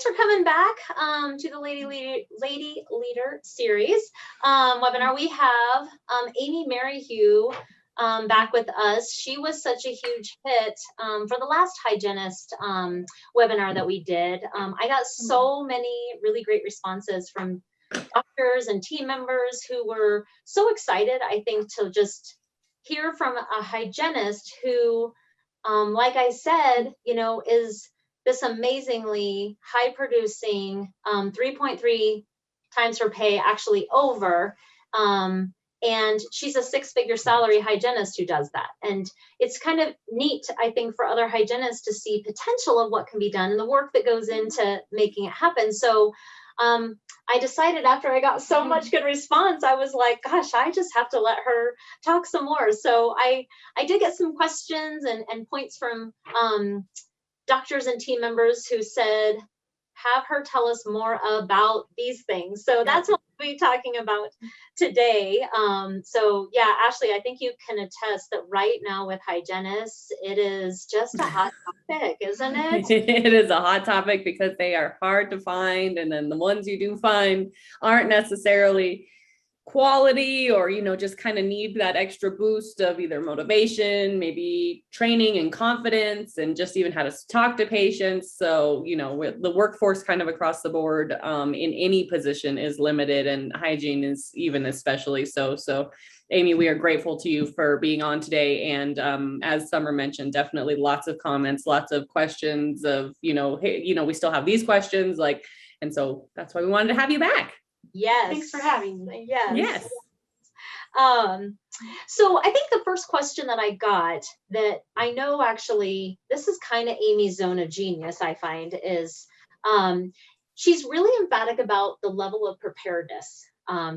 thanks for coming back to the Lady Leader series webinar. We have Amy Meryhew back with us. She was such a huge hit for the last hygienist webinar that we did. I got so many really great responses from doctors and team members who were so excited, I think, to just hear from a hygienist who, like I said, you know, is this amazingly high producing 3.3 times her pay, actually over. And she's a 6-figure salary hygienist who does that. And it's kind of neat, I think, for other hygienists to see potential of what can be done and the work that goes into making it happen. So I decided after I got so much good response, I was like, gosh, I just have to let her talk some more. So I did get some questions and points from doctors and team members who said, have her tell us more about these things. So that's what we'll be talking about today. So yeah, Ashlee, I think you can attest that right now with hygienists, it is just a hot topic, isn't it? It is a hot topic because they are hard to find. And then the ones you do find aren't necessarily quality, or, you know, just kind of need that extra boost of either motivation, maybe training and confidence, and just even how to talk to patients. So, you know, with the workforce kind of across the board in any position is limited, and hygiene is even especially so. So Amy, we are grateful to you for being on today. And as Summer mentioned, definitely lots of comments, lots of questions of, you know, hey, you know, we still have these questions, like, and so that's why we wanted to have you back. Yes. Thanks for having me. Yes. So I think the first question that I got that I know actually, this is kind of Amy's zone of genius, I find, is she's really emphatic about the level of preparedness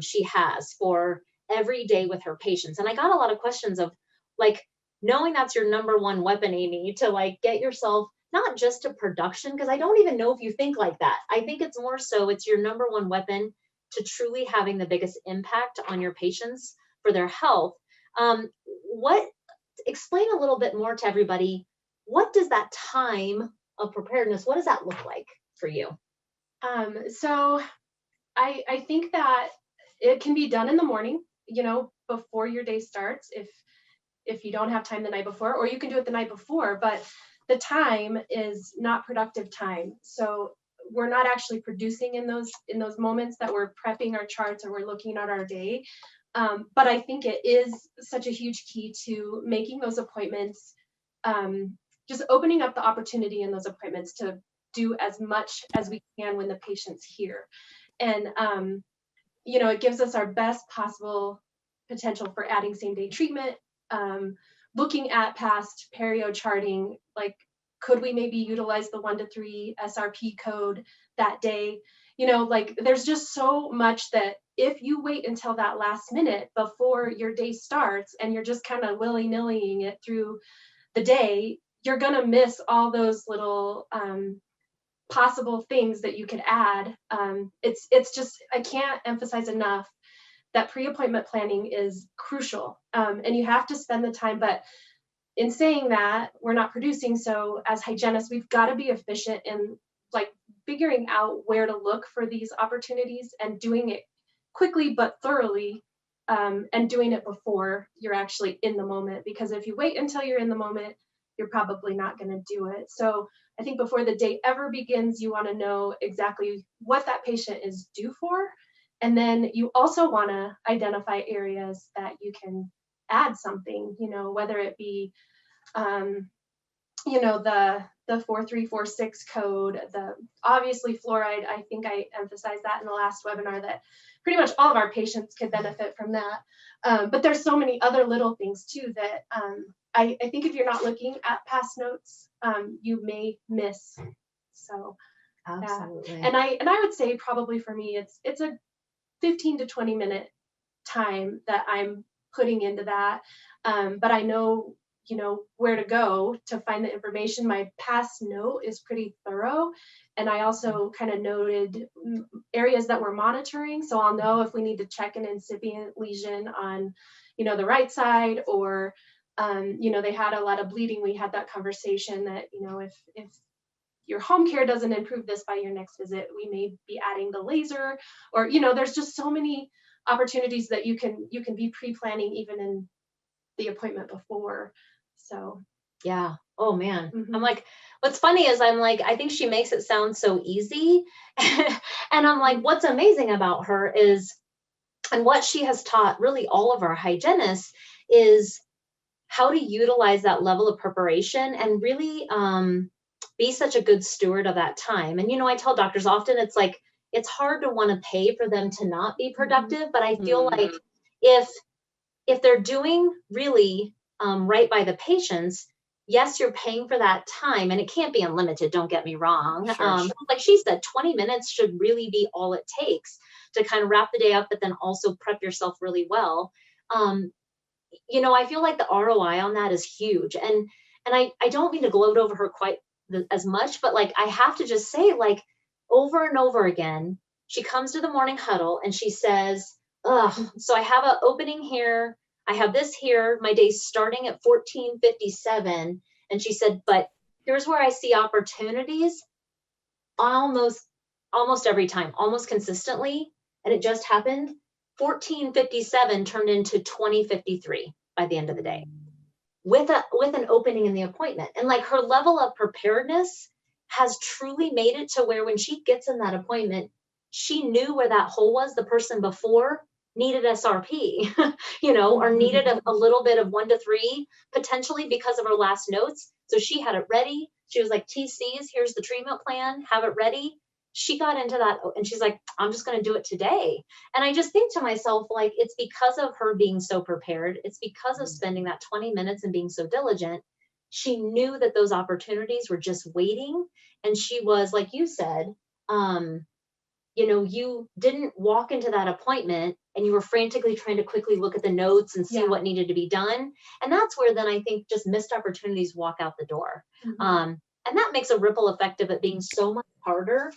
she has for every day with her patients. And I got a lot of questions of like, knowing that's your number one weapon, Amy, to like get yourself not just to production, because I don't even know if you think like that. I think it's more so it's your number one weapon to truly having the biggest impact on your patients for their health. Explain a little bit more to everybody, what does that time of preparedness, what does that look like for you? So I think that it can be done in the morning, you know, before your day starts, if you don't have time the night before, or you can do it the night before, but the time is not productive time. So we're not actually producing in those moments that we're prepping our charts or we're looking at our day. But I think it is such a huge key to making those appointments, just opening up the opportunity in those appointments to do as much as we can when the patient's here. And, you know, it gives us our best possible potential for adding same day treatment, looking at past perio charting, like, could we maybe utilize the 1 to 3 SRP code that day? You know, like there's just so much that if you wait until that last minute before your day starts and you're just kind of willy-nillying it through the day, you're going to miss all those little possible things that you could add. It's just, I can't emphasize enough that pre-appointment planning is crucial, and you have to spend the time. But in saying that, we're not producing. So as hygienists, we've got to be efficient in like figuring out where to look for these opportunities and doing it quickly but thoroughly, and doing it before you're actually in the moment. Because if you wait until you're in the moment, you're probably not going to do it. So I think before the day ever begins, you want to know exactly what that patient is due for. And then you also want to identify areas that you can add something, you know, whether it be, you know, the 4346 code, the obviously fluoride. I think I emphasized that in the last webinar that pretty much all of our patients could benefit from that. But there's so many other little things too that I think if you're not looking at past notes, you may miss. So absolutely. And I would say probably for me, it's a 15 to 20 minute time that I'm putting into that. But I know, you know, where to go to find the information. My past note is pretty thorough. And I also kind of noted areas that we're monitoring. So I'll know if we need to check an incipient lesion on, you know, the right side, or, you know, they had a lot of bleeding. We had that conversation that, you know, if your home care doesn't improve this by your next visit, we may be adding the laser, or, you know, there's just so many opportunities that you can be pre-planning even in the appointment before. So Yeah. Oh man. Mhm. I'm like, what's funny is I'm like, I think she makes it sound so easy. And I'm like, what's amazing about her is, and what she has taught really all of our hygienists is how to utilize that level of preparation and really be such a good steward of that time. And, you know, I tell doctors often it's like, it's hard to want to pay for them to not be productive, but I feel like if they're doing really right by the patients, yes, you're paying for that time, and it can't be unlimited. Don't get me wrong. Sure. Like she said, 20 minutes should really be all it takes to kind of wrap the day up, but then also prep yourself really well. You know, I feel like the ROI on that is huge, and I don't mean to gloat over her quite as much, but like I have to just say, like over and over again, she comes to the morning huddle and she says, "Ugh, so I have an opening here. I have this here. My day's starting at 14:57." And she said, "But here's where I see opportunities almost every time, almost consistently." And it just happened. 14:57 turned into 20:53 by the end of the day with an opening in the appointment. And like her level of preparedness has truly made it to where when she gets in that appointment, she knew where that hole was. The person before needed SRP, you know, or needed a little bit of 1 to 3, potentially because of her last notes. So she had it ready. She was like, TCs, here's the treatment plan, have it ready. She got into that and she's like, I'm just going to do it today. And I just think to myself, like, it's because of her being so prepared. It's because of spending that 20 minutes and being so diligent. She knew that those opportunities were just waiting. And she was, like you said, you know, you didn't walk into that appointment and you were frantically trying to quickly look at the notes and see what needed to be done. And that's where then I think just missed opportunities walk out the door. And that makes a ripple effect of it being so much harder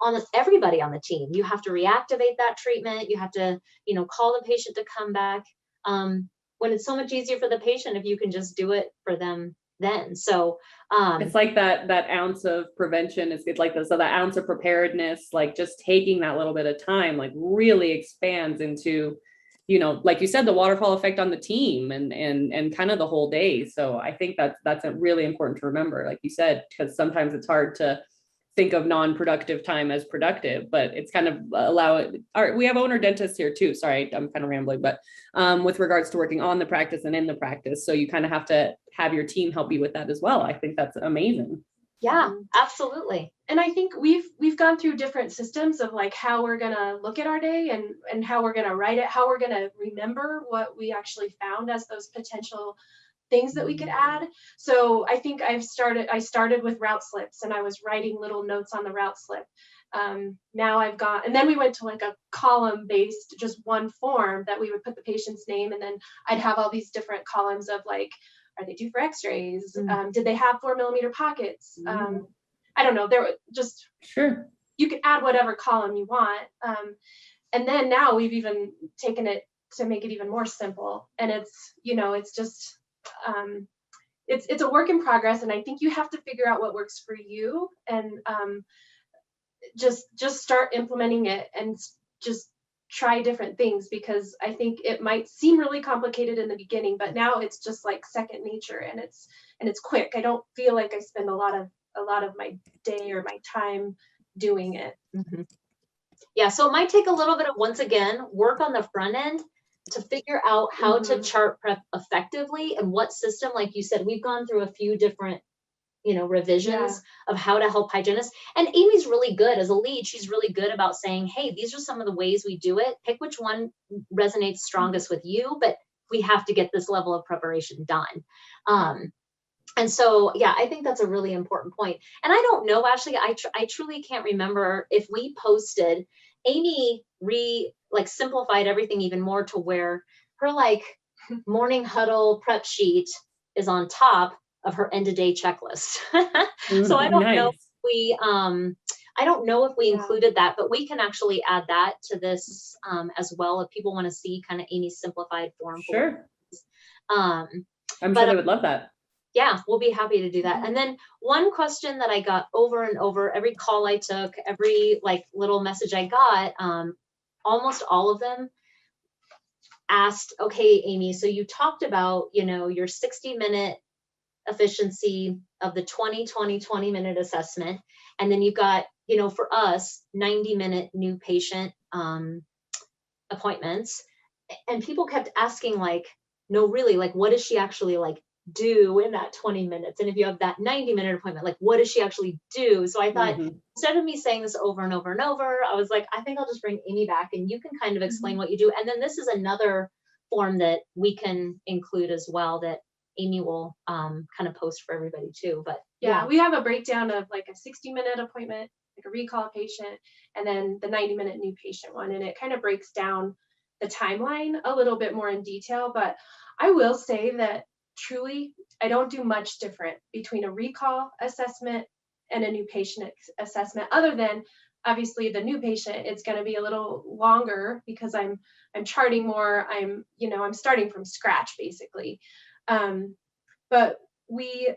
on everybody on the team. You have to reactivate that treatment. You have to, you know, call the patient to come back. When it's so much easier for the patient if you can just do it for them then. So it's like that ounce of prevention is like this, so that ounce of preparedness, like just taking that little bit of time, like really expands into, you know, like you said, the waterfall effect on the team and kind of the whole day. So I think that's really important to remember, like you said, because sometimes it's hard to think of non-productive time as productive, but it's kind of we have owner dentists here too. Sorry, I'm kind of rambling, but with regards to working on the practice and in the practice. So you kind of have to have your team help you with that as well. I think that's amazing. Yeah, absolutely. And I think we've gone through different systems of like how we're going to look at our day and how we're going to write it, how we're going to remember what we actually found as those potential things that we could add. So I think I started with route slips and I was writing little notes on the route slip. Now I've got, and then we went to like a column based, just one form that we would put the patient's name, and then I'd have all these different columns of like, are they due for x-rays? Did they have 4mm pockets? I don't know. There just, sure, you can add whatever column you want. And then now we've even taken it to make it even more simple. And it's, you know, it's just, it's a work in progress, and I think you have to figure out what works for you, and just start implementing it and just try different things, because I think it might seem really complicated in the beginning, but now it's just like second nature, and it's quick. I don't feel like I spend a lot of my day or my time doing it. Yeah, so it might take a little bit of, once again, work on the front end to figure out how to chart prep effectively and what system. Like you said, we've gone through a few different, you know, revisions of how to help hygienists. And Amy's really good as a lead. She's really good about saying, hey, these are some of the ways we do it. Pick which one resonates strongest with you, but we have to get this level of preparation done. And so, yeah, I think that's a really important point. And I don't know, Ashlee, I truly can't remember if we posted. Amy simplified everything even more to where her like morning huddle prep sheet is on top of her end of day checklist. So I don't know if we included that, but we can actually add that to this as well if people want to see kind of Amy's simplified form. Sure. I'm sure they would love that. Yeah, we'll be happy to do that. And then one question that I got over and over, every call I took, every like little message I got, almost all of them asked, okay, Amy, so you talked about, your 60-minute efficiency of the 20-minute assessment. And then you've got, for us, 90-minute new patient appointments. And people kept asking like, no, really, like, what does she actually like do in that 20 minutes? And if you have that 90-minute appointment, like, what does she actually do? So I thought, instead of me saying this over and over and over, I was like, I think I'll just bring Amy back and you can kind of explain what you do. And then this is another form that we can include as well that Amy will kind of post for everybody too. But yeah, we have a breakdown of like a 60-minute appointment, like a recall patient, and then the 90-minute new patient one. And it kind of breaks down the timeline a little bit more in detail. But I will say that truly, I don't do much different between a recall assessment and a new patient assessment, other than obviously the new patient, it's going to be a little longer because I'm charting more. I'm starting from scratch basically. But we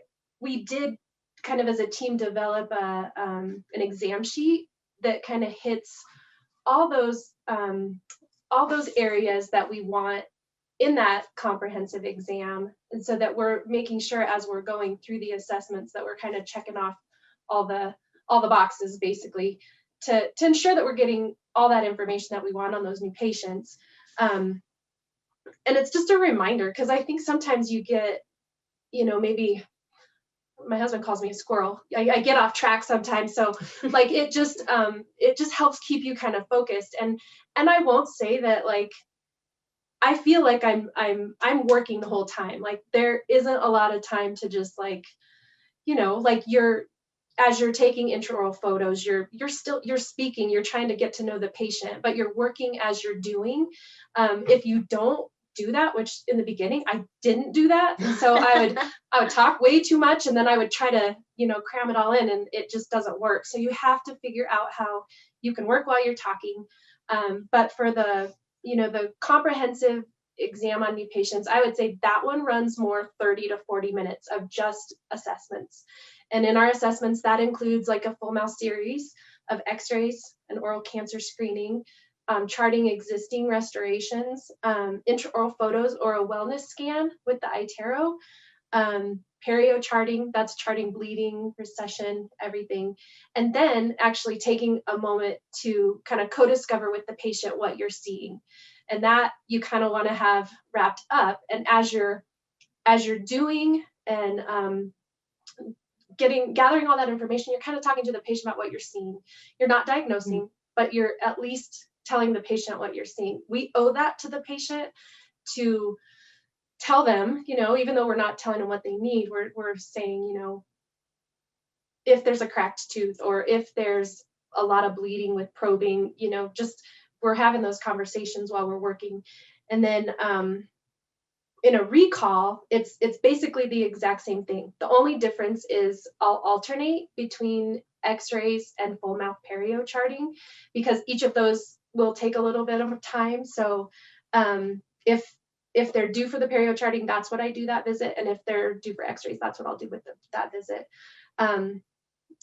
did kind of as a team develop an exam sheet that kind of hits all those areas that we want in that comprehensive exam. And so that we're making sure as we're going through the assessments that we're kind of checking off all the boxes basically to ensure that we're getting all that information that we want on those new patients. And it's just a reminder, because I think sometimes you get, maybe my husband calls me a squirrel. I get off track sometimes. So like it just helps keep you kind of focused. And I won't say that like I feel like I'm working the whole time. Like there isn't a lot of time to just like, like as you're taking intraoral photos, you're speaking, you're trying to get to know the patient, but you're working as you're doing. If you don't do that, which in the beginning I didn't do that, so I would talk way too much, and then I would try to cram it all in, and it just doesn't work. So you have to figure out how you can work while you're talking. But for the the comprehensive exam on new patients, I would say that one runs more 30 to 40 minutes of just assessments. And in our assessments, that includes like a full mouth series of x-rays and oral cancer screening, charting existing restorations, intraoral photos or a wellness scan with the iTero, perio charting, that's charting bleeding, recession, everything. And then actually taking a moment to kind of co-discover with the patient what you're seeing. And that you kind of want to have wrapped up. And as you're doing and gathering all that information, you're kind of talking to the patient about what you're seeing. You're not diagnosing, but you're at least telling the patient what you're seeing. We owe that to the patient to tell them, even though we're not telling them what they need, we're saying, if there's a cracked tooth or if there's a lot of bleeding with probing, just we're having those conversations while we're working. And then in a recall, it's basically the exact same thing. The only difference is I'll alternate between x-rays and full mouth perio charting, because each of those will take a little bit of time. So if they're due for the perio charting, that's what I do that visit. And if they're due for x-rays, that's what I'll do with that visit. And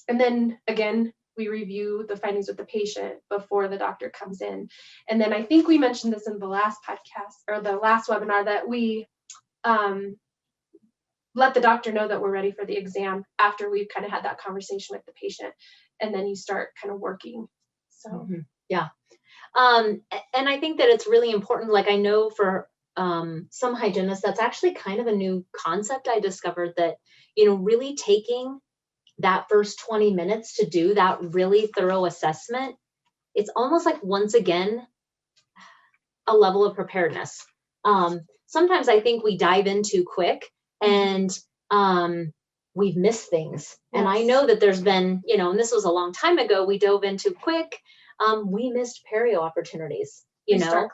then again, we review the findings with the patient before the doctor comes in. And then I think we mentioned this in the last podcast or the last webinar that we let the doctor know that we're ready for the exam after we've kind of had that conversation with the patient. And then you start kind of working. So, yeah. And I think that it's really important. Like I know for some hygienists, that's actually kind of a new concept I discovered, that, really taking that first 20 minutes to do that really thorough assessment, it's almost like, once again, a level of preparedness. Sometimes I think we dive in too quick and we've missed things. Yes. And I know that there's been, and this was a long time ago, we dove in too quick. We missed perio opportunities. You start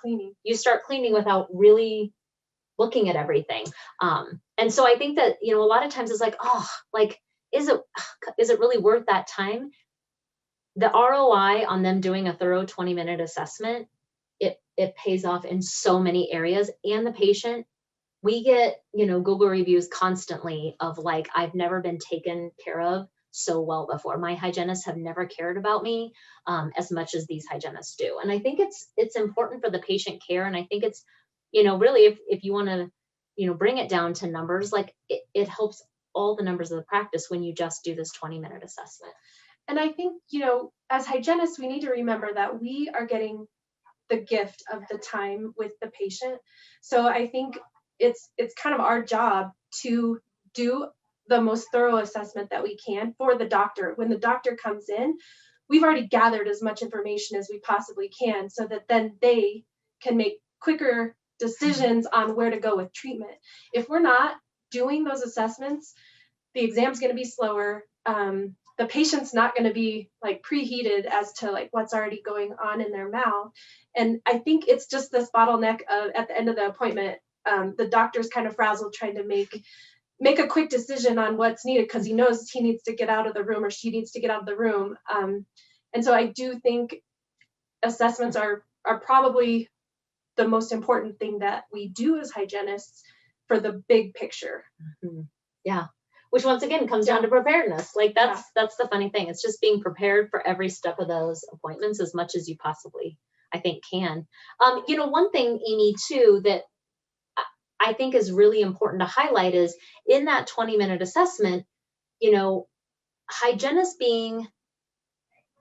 cleaning without really looking at everything. And so I think that, a lot of times it's like, is it really worth that time? The ROI on them doing a thorough 20-minute assessment, it pays off in so many areas, and the patient we get, Google reviews constantly of like, I've never been taken care of so well before. My hygienists have never cared about me as much as these hygienists do. And I think it's important for the patient care. And I think it's, really if you want to, bring it down to numbers, like it helps all the numbers of the practice when you just do this 20-minute assessment. And I think, as hygienists, we need to remember that we are getting the gift of the time with the patient. So I think it's kind of our job to do the most thorough assessment that we can for the doctor. When the doctor comes in, we've already gathered as much information as we possibly can so that then they can make quicker decisions on where to go with treatment. If we're not doing those assessments, the exam's going to be slower. The patient's not going to be like preheated as to like what's already going on in their mouth. And I think it's just this bottleneck of at the end of the appointment, the doctor's kind of frazzled trying to make a quick decision on what's needed because he knows he needs to get out of the room or she needs to get out of the room. And so I do think assessments are probably the most important thing that we do as hygienists for the big picture. Mm-hmm. Yeah. Which once again comes down to preparedness. Like that's the funny thing. It's just being prepared for every step of those appointments as much as you possibly, I think, can. One thing, Amy, too, that I think is really important to highlight is in that 20-minute assessment, hygienists being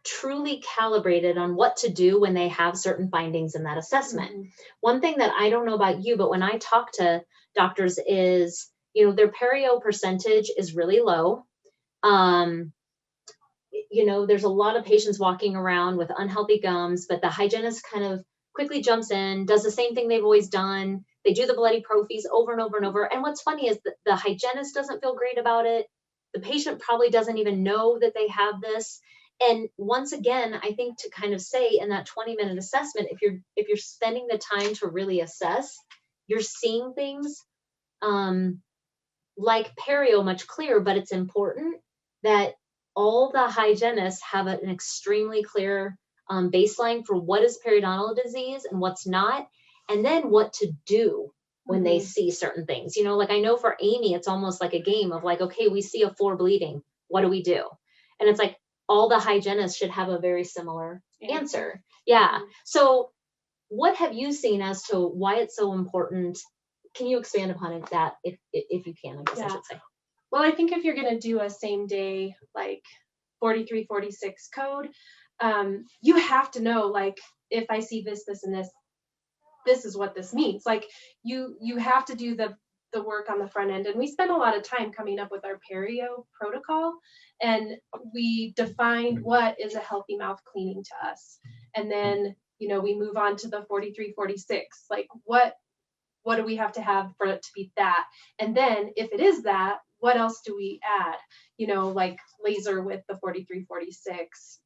truly calibrated on what to do when they have certain findings in that assessment. Mm-hmm. One thing that I don't know about you, but when I talk to doctors is, their perio percentage is really low. There's a lot of patients walking around with unhealthy gums, but the hygienist kind of quickly jumps in, does the same thing they've always done. They do the bloody prophies over and over and over. And what's funny is that the hygienist doesn't feel great about it. The patient probably doesn't even know that they have this. And once again, I think to kind of say in that 20-minute assessment, if you're spending the time to really assess, you're seeing things like perio much clearer, but it's important that all the hygienists have an extremely clear baseline for what is periodontal disease and what's not, and then what to do when they see certain things. Like I know for Amy, it's almost like a game of like, okay, we see a floor bleeding. What do we do? And it's like all the hygienists should have a very similar answer. Yeah. So what have you seen as to why it's so important? Can you expand upon that if you can, I guess I should say. Well, I think if you're going to do a same day, like 4346 code, you have to know, like, if I see this, this, and this is what this means. Like you have to do the work on the front end. And we spent a lot of time coming up with our perio protocol, and we defined what is a healthy mouth cleaning to us. And then, we move on to the 4346, like what do we have to have for it to be that? And then if it is that, what else do we add? Like laser with the 4346,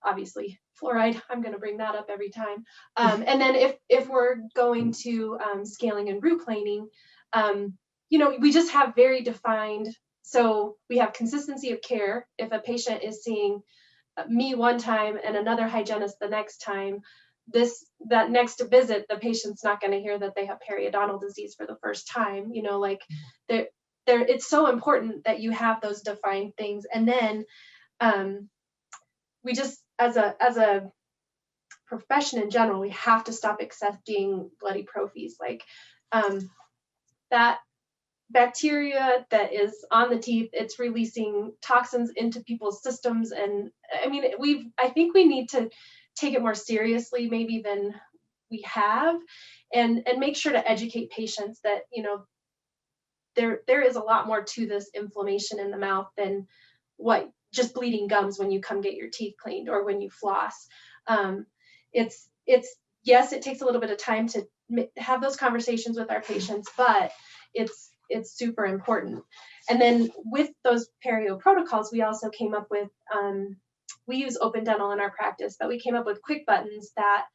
obviously fluoride, I'm going to bring that up every time. And then if we're going to scaling and root planing, we just have very defined, so we have consistency of care. If a patient is seeing me one time and another hygienist the next time, that next visit, the patient's not going to hear that they have periodontal disease for the first time. It's so important that you have those defined things. And then we just, as a profession in general, we have to stop accepting bloody prophies. Like that bacteria that is on the teeth, it's releasing toxins into people's systems. And I mean, I think we need to take it more seriously maybe than we have, and make sure to educate patients that, there is a lot more to this inflammation in the mouth than what just bleeding gums when you come get your teeth cleaned or when you floss. It's yes, it takes a little bit of time to have those conversations with our patients, but it's super important. And then with those perio protocols, we also came up with, we use Open Dental in our practice, but we came up with quick buttons that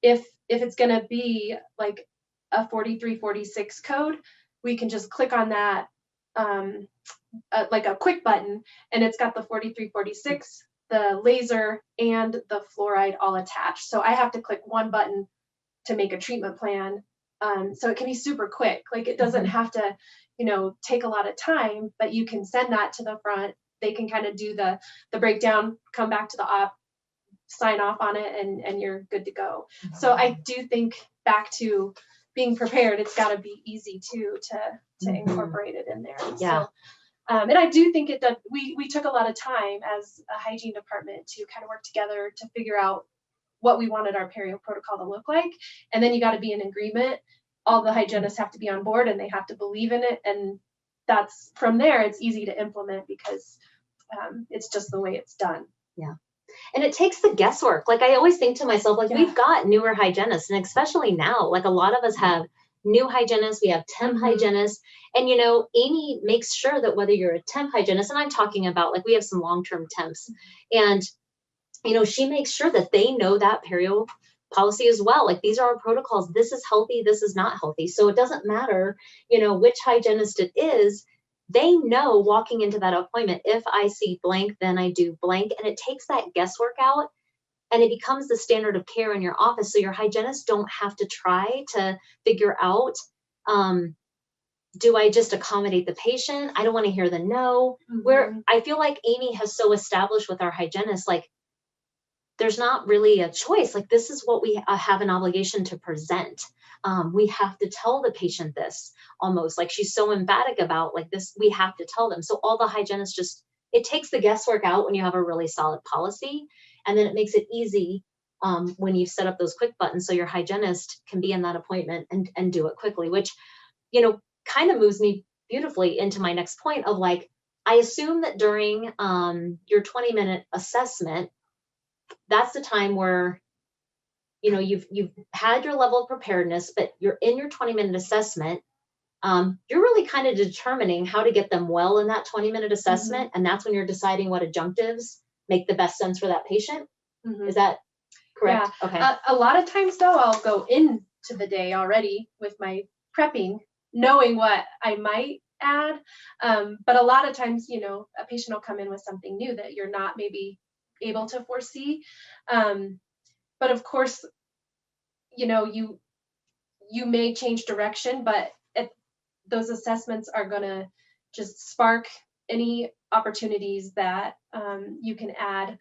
if it's going to be like a 4346 code, we can just click on that, like a quick button, and it's got the 4346, the laser, and the fluoride all attached. So I have to click one button to make a treatment plan. So it can be super quick. Like it doesn't have to, take a lot of time, but you can send that to the front. They can kind of do the breakdown, come back to the op, sign off on it, and you're good to go. So I do think back to being prepared, it's got to be easy too to incorporate it in there. Yeah. So, and I do think it does. We took a lot of time as a hygiene department to kind of work together to figure out what we wanted our perio protocol to look like. And then you got to be in agreement. All the hygienists have to be on board and they have to believe in it. And that's from there, it's easy to implement because it's just the way it's done. Yeah. And it takes the guesswork. Like I always think to myself, like we've got newer hygienists, and especially now, like a lot of us have new hygienists, we have temp hygienists, and Amy makes sure that whether you're a temp hygienist, and I'm talking about like we have some long-term temps, and she makes sure that they know that perio policy as well. Like these are our protocols. This is healthy. This is not healthy. So it doesn't matter, which hygienist it is. They know walking into that appointment, if I see blank, then I do blank. And it takes that guesswork out and it becomes the standard of care in your office. So your hygienists don't have to try to figure out, do I just accommodate the patient? I don't want to hear the no. Where I feel like Amy has so established with our hygienists, like there's not really a choice. Like this is what we have an obligation to present. We have to tell the patient this, almost like she's so emphatic about like this, we have to tell them. So all the hygienists it takes the guesswork out when you have a really solid policy, and then it makes it easy when you set up those quick buttons so your hygienist can be in that appointment and do it quickly, which, kind of moves me beautifully into my next point of like, I assume that during your 20-minute assessment, that's the time where you've had your level of preparedness, but you're in your 20-minute assessment. You're really kind of determining how to get them well in that 20-minute assessment. And that's when you're deciding what adjunctives make the best sense for that patient. Is that correct? Yeah. Okay. A lot of times though, I'll go into the day already with my prepping, knowing what I might add. But a lot of times, a patient will come in with something new that you're not maybe able to foresee. But of course, you may change direction, but those assessments are going to just spark any opportunities that you can add.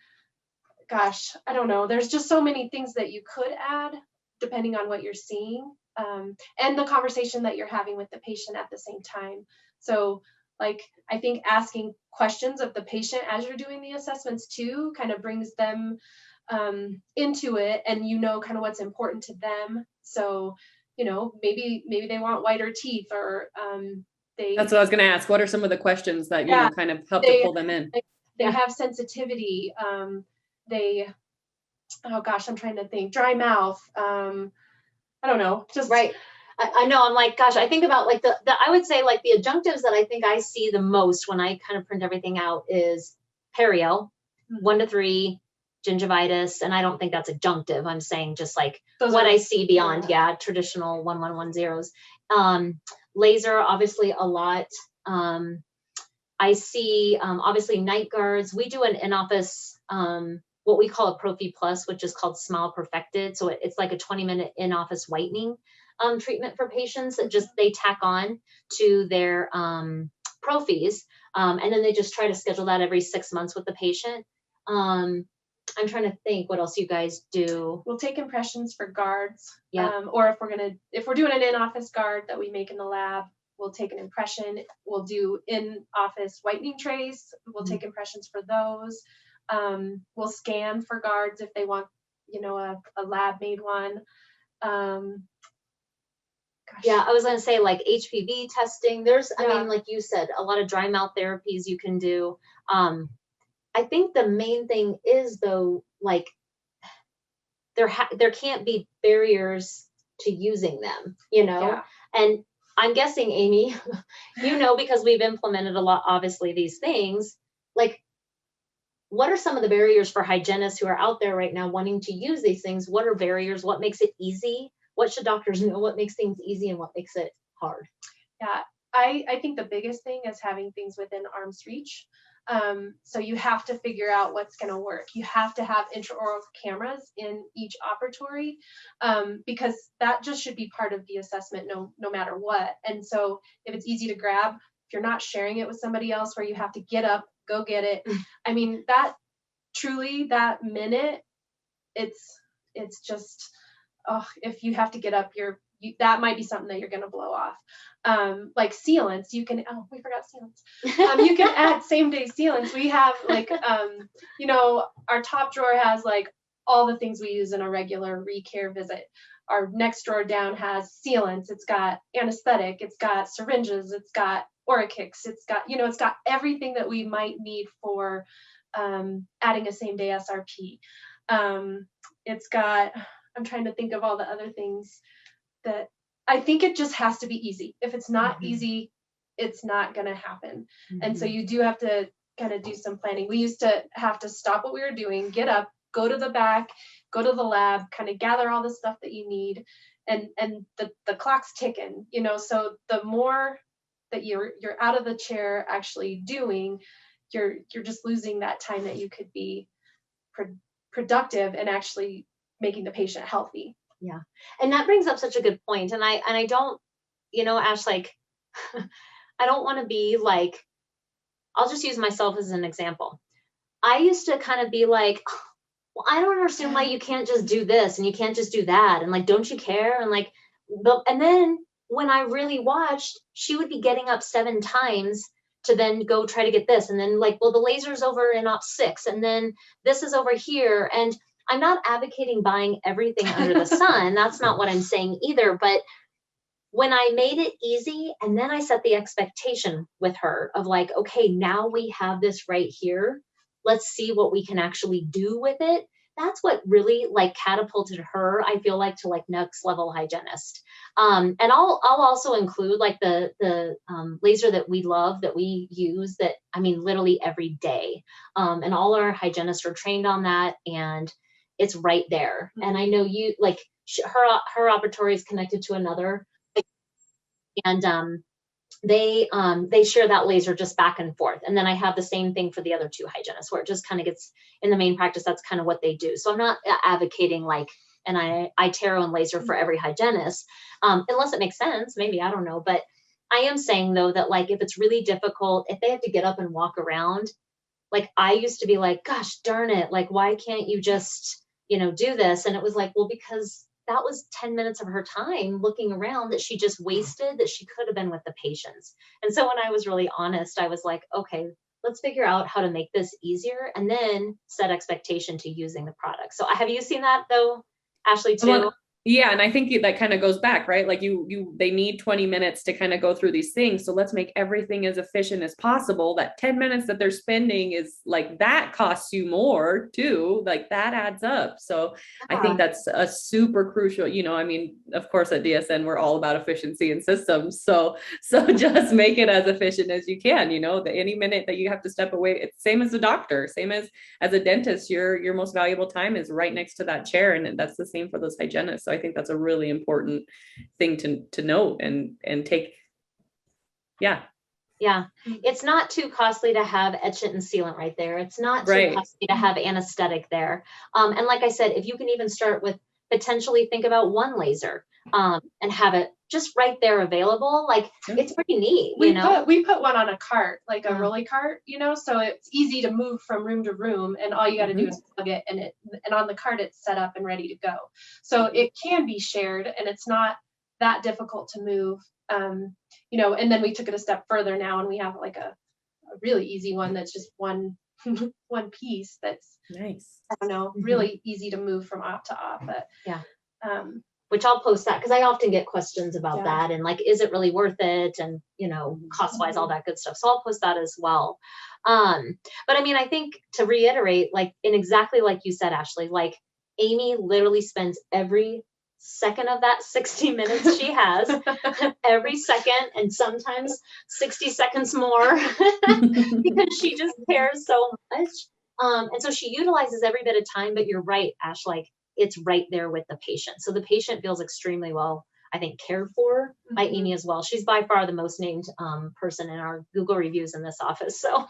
Gosh, I don't know. There's just so many things that you could add depending on what you're seeing and the conversation that you're having with the patient at the same time. So like, I think asking questions of the patient as you're doing the assessments too, kind of brings them into it, and kind of what's important to them. So, maybe they want whiter teeth, or That's what I was going to ask. What are some of the questions that, kind of help to pull them in? They have sensitivity. Oh gosh, I'm trying to think. Dry mouth. I don't know. Just right. I know. I'm like, gosh, I think about like I would say like the adjunctives that I think I see the most when I kind of print everything out is perio, 1 to 3, gingivitis. And I don't think that's adjunctive. I'm saying just like what I see beyond, traditional 1110s. Laser, obviously a lot. I see, obviously night guards. We do an in-office, what we call a Profi Plus, which is called Smile Perfected. So it's like a 20-minute in-office whitening treatment for patients that just they tack on to their Profis. And then they just try to schedule that every 6 months with the patient. I'm trying to think what else you guys do. We'll take impressions for guards. Or if we're doing an in-office guard that we make in the lab, we'll take an impression. We'll do in-office whitening trays. We'll take impressions for those. We'll scan for guards if they want, a lab-made one. Yeah, I was going to say like HPV testing. There's, I mean, like you said, a lot of dry mouth therapies you can do. I think the main thing is though, like there can't be barriers to using them, and I'm guessing, Amy, because we've implemented a lot, obviously, these things, like, what are some of the barriers for hygienists who are out there right now wanting to use these things? What are barriers? What makes it easy? What should doctors know? What makes things easy and what makes it hard? Yeah, I think the biggest thing is having things within arm's reach. So you have to figure out what's going to work. You have to have intraoral cameras in each operatory, because that just should be part of the assessment, no matter what. And so if it's easy to grab, if you're not sharing it with somebody else where you have to get up, go get it. I mean, that truly, that minute, it's just, oh, if you have to get up, that might be something that you're going to blow off. Like sealants, we forgot sealants. You can add same day sealants. We have like, our top drawer has like all the things we use in a regular recare visit. Our next drawer down has sealants. It's got anesthetic. It's got syringes. It's got Orachix. It's got everything that we might need for adding a same day SRP. It's got, I'm trying to think of all the other things that I think it just has to be easy. If it's not easy, it's not going to happen. And so you do have to kind of do some planning. We used to have to stop what we were doing, get up, go to the back, go to the lab, kind of gather all the stuff that you need. And the clock's ticking, so the more that you're out of the chair actually doing, you're just losing that time that you could be productive and actually making the patient healthy. Yeah. And that brings up such a good point. And I don't, Ash, like, I don't want to be like, I'll just use myself as an example. I used to kind of be like, well, I don't understand why you can't just do this and you can't just do that. And like, don't you care? And like, and then when I really watched, she would be getting up 7 times to then go try to get this. And then like, well, the laser's over in op 6 and then this is over here. And I'm not advocating buying everything under the sun. That's not what I'm saying either. But when I made it easy and then I set the expectation with her of like, okay, now we have this right here. Let's see what we can actually do with it. That's what really like catapulted her, I feel like, to like next level hygienist. And I'll also include like the laser that we love, that we use, that, I mean, literally every day. And all our hygienists are trained on that, and it's right there. And I know you, like, her operatory is connected to another, and they share that laser just back and forth. And then I have the same thing for the other 2 hygienists, where it just kind of gets in the main practice. That's kind of what they do. So I'm not advocating like an iTero and laser for every hygienist, unless it makes sense. Maybe, I don't know. But I am saying though that like, if it's really difficult, if they have to get up and walk around, like I used to be like, gosh darn it, like, why can't you just, do this? And it was like, well, because that was 10 minutes of her time looking around that she just wasted, that she could have been with the patients. And so when I was really honest, I was like, okay, let's figure out how to make this easier and then set expectation to using the product. So have you seen that though, Ashlee, too? Well, yeah. And I think that kind of goes back, right? Like they need 20 minutes to kind of go through these things. So let's make everything as efficient as possible. That 10 minutes that they're spending is like, that costs you more too. Like that adds up. So I think that's a super crucial, I mean, of course at DSN, we're all about efficiency and systems. So just make it as efficient as you can, that any minute that you have to step away, it's same as a doctor, same as a dentist, your most valuable time is right next to that chair. And that's the same for those hygienists. So I think that's a really important thing to note and take. Yeah. It's not too costly to have etchant and sealant right there. It's not too costly to have anesthetic there. And like I said, if you can even start with potentially think about 1 laser and have it just right there available, like it's pretty neat. We put one on a cart, like a rolly cart, so it's easy to move from room to room, and all you got to do is plug it, and on the cart it's set up and ready to go. So it can be shared, and it's not that difficult to move. And then we took it a step further now, and we have like a really easy one that's just one piece that's nice. I don't know, really easy to move from op to op. But which I'll post that, because I often get questions about that, and like, is it really worth it? And cost wise, all that good stuff. So I'll post that as well. But I mean, I think to reiterate, like, in exactly like you said, Ashlee, like Amy literally spends every second of that 60 minutes she has, every second, and sometimes 60 seconds more, because she just cares so much. And so she utilizes every bit of time. But you're right, Ash, like, it's right there with the patient. So the patient feels extremely well, I think, cared for by Amy as well. She's by far the most named person in our Google reviews in this office. So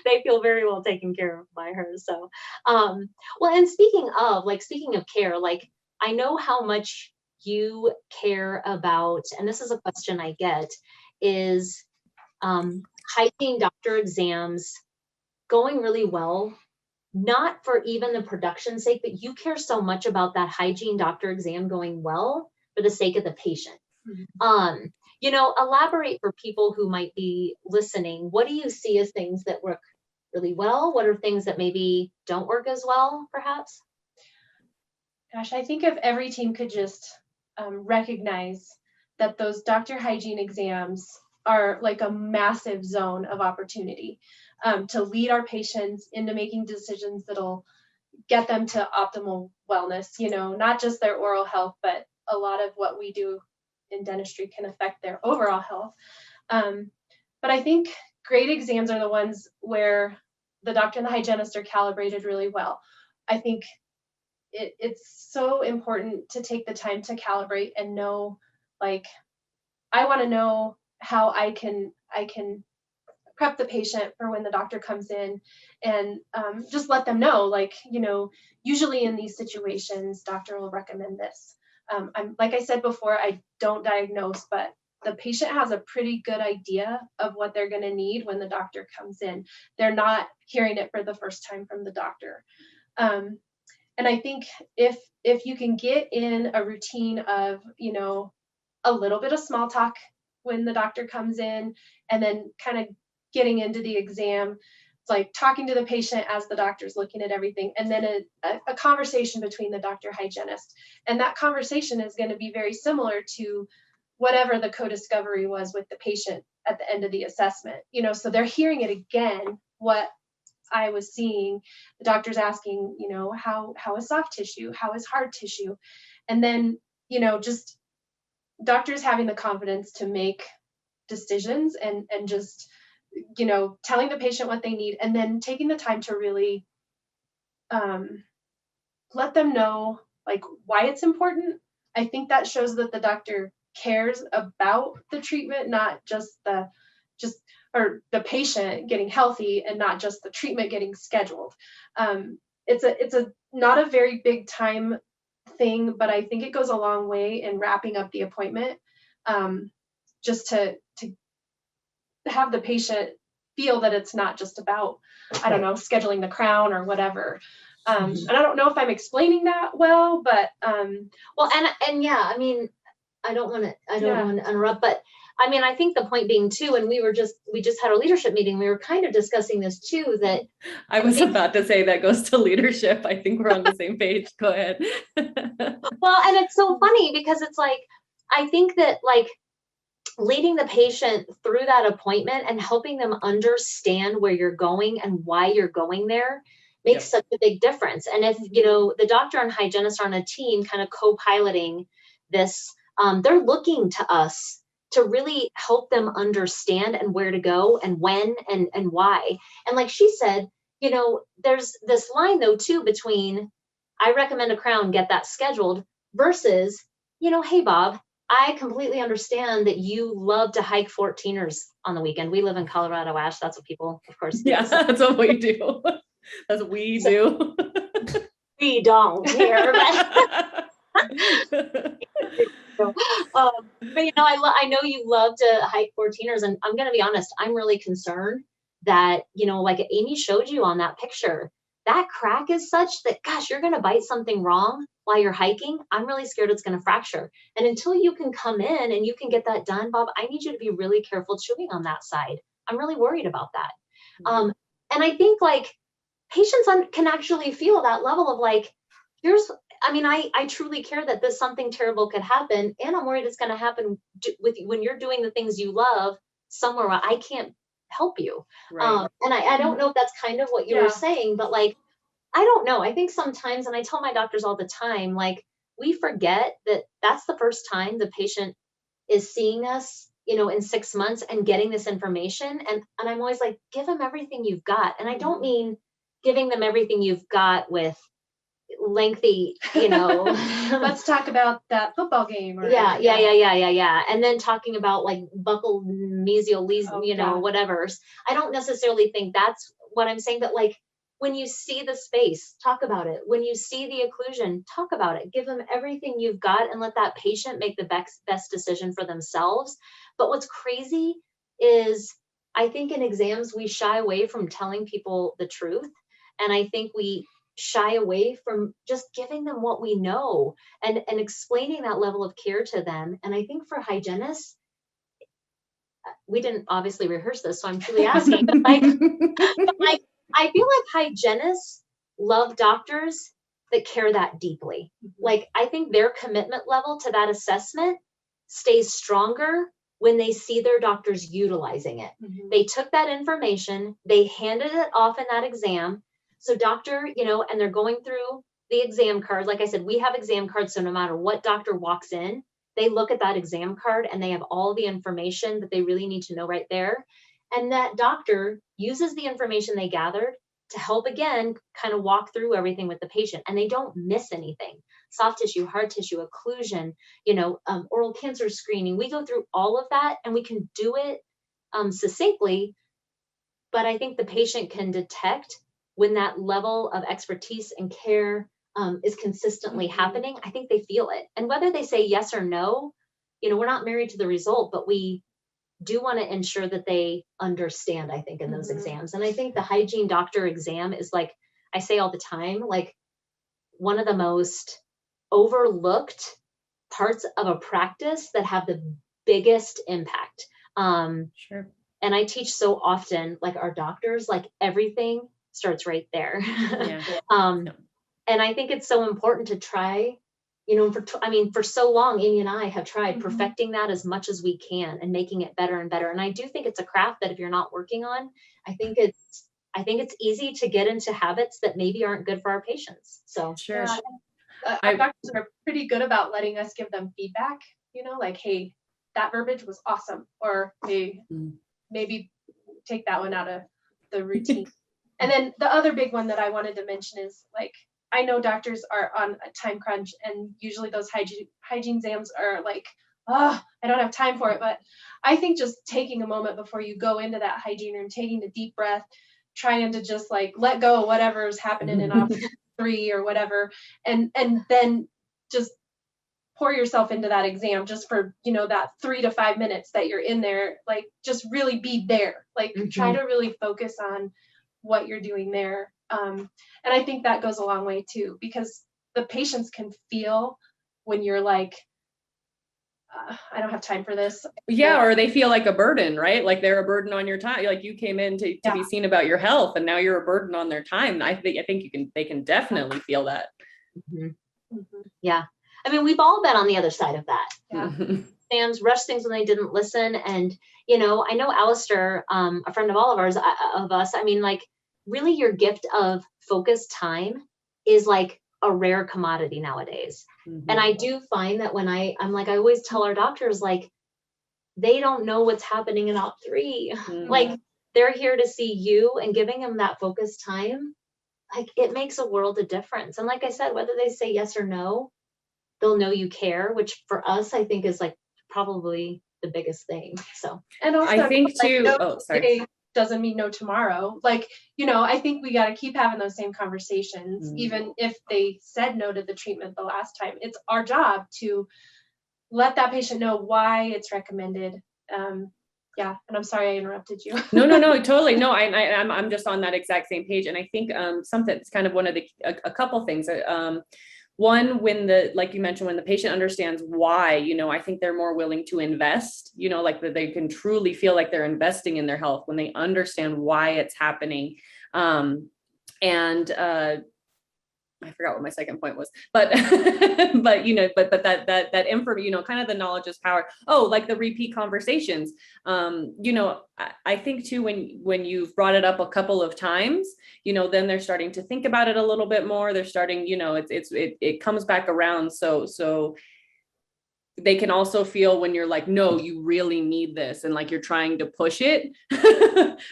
they feel very well taken care of by her. So, well, and speaking of care, like I know how much you care about, and this is a question I get, is hygiene doctor exams going really well, not for even the production's sake, but you care so much about that hygiene doctor exam going well for the sake of the patient. You know, elaborate for people who might be listening. What do you see as things that work really well? What are things that maybe don't work as well, perhaps? Gosh, I think if every team could just recognize that those doctor hygiene exams are like a massive zone of opportunity to lead our patients into making decisions that'll get them to optimal wellness, you know, not just their oral health, but a lot of what we do in dentistry can affect their overall health. But I think great exams are the ones where the doctor and the hygienist are calibrated really well. I think it's so important to take the time to calibrate and know, like, I want to know how I can prep the patient for when the doctor comes in, and just let them know, like, you know, usually in these situations, doctor will recommend this. I'm, like I said before, I don't diagnose, but the patient has a pretty good idea of what they're going to need when the doctor comes in. They're not hearing it for the first time from the doctor. And I think if you can get in a routine of, you know, a little bit of small talk when the doctor comes in, and then kind of getting into the exam, it's like talking to the patient as the doctor's looking at everything, and then a conversation between the doctor hygienist. And that conversation is going to be very similar to whatever the co-discovery was with the patient at the end of the assessment. You know, so they're hearing it again, what I was seeing. The doctor's asking, you know, how is soft tissue? How is hard tissue? And then, you know, just doctors having the confidence to make decisions and just, you know, telling the patient what they need, and then taking the time to really let them know, like, why it's important. I think that shows that the doctor cares about the treatment, not just the patient getting healthy, and not just the treatment getting scheduled. It's a not a very big time thing, but I think it goes a long way in wrapping up the appointment, just to have the patient feel that it's not just about, I don't know, scheduling the crown or whatever. And I don't know if I'm explaining that well, but well, and yeah, I mean, I don't want to interrupt, but I mean, I think the point being too, and we just had a leadership meeting. We were kind of discussing this too, that I was about to say that goes to leadership. I think we're on the same page. Go ahead. Well, and it's so funny because it's like, I think that like leading the patient through that appointment and helping them understand where you're going and why you're going there makes such a big difference. And if, you know, the doctor and hygienist are on a team kind of co-piloting this, they're looking to us to really help them understand and where to go and when and why. And like she said, you know, there's this line though too between I recommend a crown, get that scheduled, versus, you know, hey Bob, I completely understand that you love to hike 14ers on the weekend. We live in Colorado, Ash. That's what people, of course, do. Yeah, that's what we do. That's what we do. We don't care, but you know, I know you love to hike 14ers, and I'm going to be honest, I'm really concerned that, you know, like Amy showed you on that picture, that crack is such that, gosh, you're going to bite something wrong while you're hiking. I'm really scared it's going to fracture. And until you can come in and you can get that done, Bob, I need you to be really careful chewing on that side. I'm really worried about that. And I think like patients can actually feel that level of like, I truly care that this something terrible could happen, and I'm worried it's going to happen with you when you're doing the things you love somewhere where I can't help you. Right. And I don't know if that's kind of what you were saying, but like, I don't know. I think sometimes, and I tell my doctors all the time, like we forget that that's the first time the patient is seeing us, you know, in 6 months and getting this information. And I'm always like, give them everything you've got. And I don't mean giving them everything you've got with lengthy, you know. Let's talk about that football game. Or, Yeah. And then talking about like buccal mesial lesions, Oh, you know, yeah. whatever. I don't necessarily think that's what I'm saying, but like when you see the space, talk about it. When you see the occlusion, talk about it. Give them everything you've got and let that patient make the best decision for themselves. But what's crazy is I think in exams, we shy away from telling people the truth. And I think we shy away from just giving them what we know and explaining that level of care to them. And I think for hygienists, we didn't obviously rehearse this, so I'm truly asking, but like I feel like hygienists love doctors that care that deeply. Like I think their commitment level to that assessment stays stronger when they see their doctors utilizing it. They took that information, they handed it off in that exam. So doctor, you know, and they're going through the exam card. Like I said, we have exam cards. So no matter what doctor walks in, they look at that exam card and they have all the information that they really need to know right there. And that doctor uses the information they gathered to help, again, kind of walk through everything with the patient, and they don't miss anything. Soft tissue, hard tissue, occlusion, you know, oral cancer screening. We go through all of that and we can do it succinctly, but I think the patient can detect when that level of expertise and care is consistently happening. I think they feel it. And whether they say yes or no, you know, we're not married to the result, but we do want to ensure that they understand, I think, in those exams. And I think the hygiene doctor exam is, like I say all the time, like one of the most overlooked parts of a practice that have the biggest impact. Sure. And I teach so often, like our doctors, like everything starts right there. Yeah. And I think it's so important to try, you know, for so long, Amy and I have tried perfecting that as much as we can and making it better and better. And I do think it's a craft that if you're not working on, I think it's easy to get into habits that maybe aren't good for our patients. So Sure. Yeah, our doctors are pretty good about letting us give them feedback, you know, like, hey, that verbiage was awesome, or hey, maybe take that one out of the routine. And then the other big one that I wanted to mention is, like, I know doctors are on a time crunch, and usually those hygiene exams are like, oh, I don't have time for it. But I think just taking a moment before you go into that hygiene room, taking a deep breath, trying to just like let go of whatever's happening in option 3 or whatever, and then just pour yourself into that exam just for, you know, that 3 to 5 minutes that you're in there, like just really be there, like try to really focus on what you're doing there. And I think that goes a long way too, because the patients can feel when you're like, I don't have time for this. Yeah, or they feel like a burden, right? Like they're a burden on your time. Like you came in to be seen about your health, and now you're a burden on their time. I think they can definitely feel that. Yeah. I mean, we've all been on the other side of that. Yeah. Exams, rush things when they didn't listen. And, you know, I know Alistair, a friend of all of us, I mean, like, really your gift of focused time is like a rare commodity nowadays. And I do find that when I'm like, I always tell our doctors, like, they don't know what's happening in Op 3. Like, they're here to see you, and giving them that focused time, like, it makes a world of difference. And like I said, whether they say yes or no, they'll know you care, which for us, I think is like probably the biggest thing. So, and also I think too, no today doesn't mean no tomorrow. Like, you know, I think we got to keep having those same conversations, even if they said no to the treatment the last time. It's our job to let that patient know why it's recommended. Yeah, and I'm sorry I interrupted you. No, totally. No, I'm just on that exact same page. And I think something that's kind of one of a couple things. One, like you mentioned, when the patient understands why, you know, I think they're more willing to invest, you know, like that they can truly feel like they're investing in their health when they understand why it's happening. I forgot what my second point was, but you know, but that info, you know, kind of the knowledge is power. Oh, like the repeat conversations. You know, I think too, when you've brought it up a couple of times, you know, then they're starting to think about it a little bit more. They're starting, you know, it comes back around. So they can also feel when you're like, no, you really need this. And like, you're trying to push it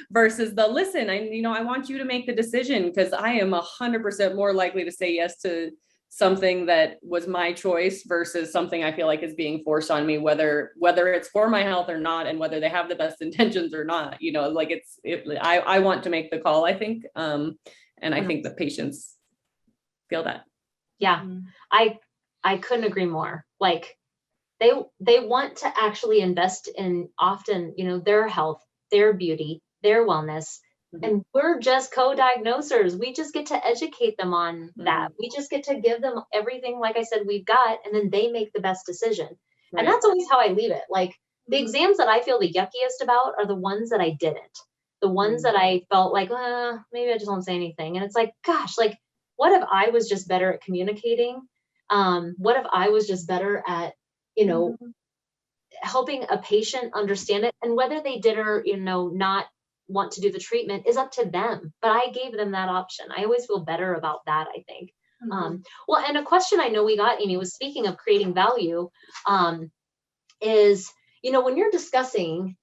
versus listen, I want you to make the decision, because I am 100% more likely to say yes to something that was my choice versus something I feel like is being forced on me, whether it's for my health or not, and whether they have the best intentions or not, you know, like I want to make the call, I think. And I think the patients feel that. Yeah, I couldn't agree more. Like they want to actually invest in often, you know, their health, their beauty, their wellness. And we're just co-diagnosers. We just get to educate them on that. We just get to give them everything, like I said, we've got, and then they make the best decision. Right. And that's always how I leave it. Like the exams that I feel the yuckiest about are the ones that I didn't. The ones that I felt like, maybe I just won't say anything. And it's like, gosh, like, what if I was just better at communicating? What if I was just better at, you know, helping a patient understand it? And whether they did or, you know, not want to do the treatment is up to them, but I gave them that option. I always feel better about that, I think. Well, and a question I know we got, Amy, was speaking of creating value, is, you know, when you're discussing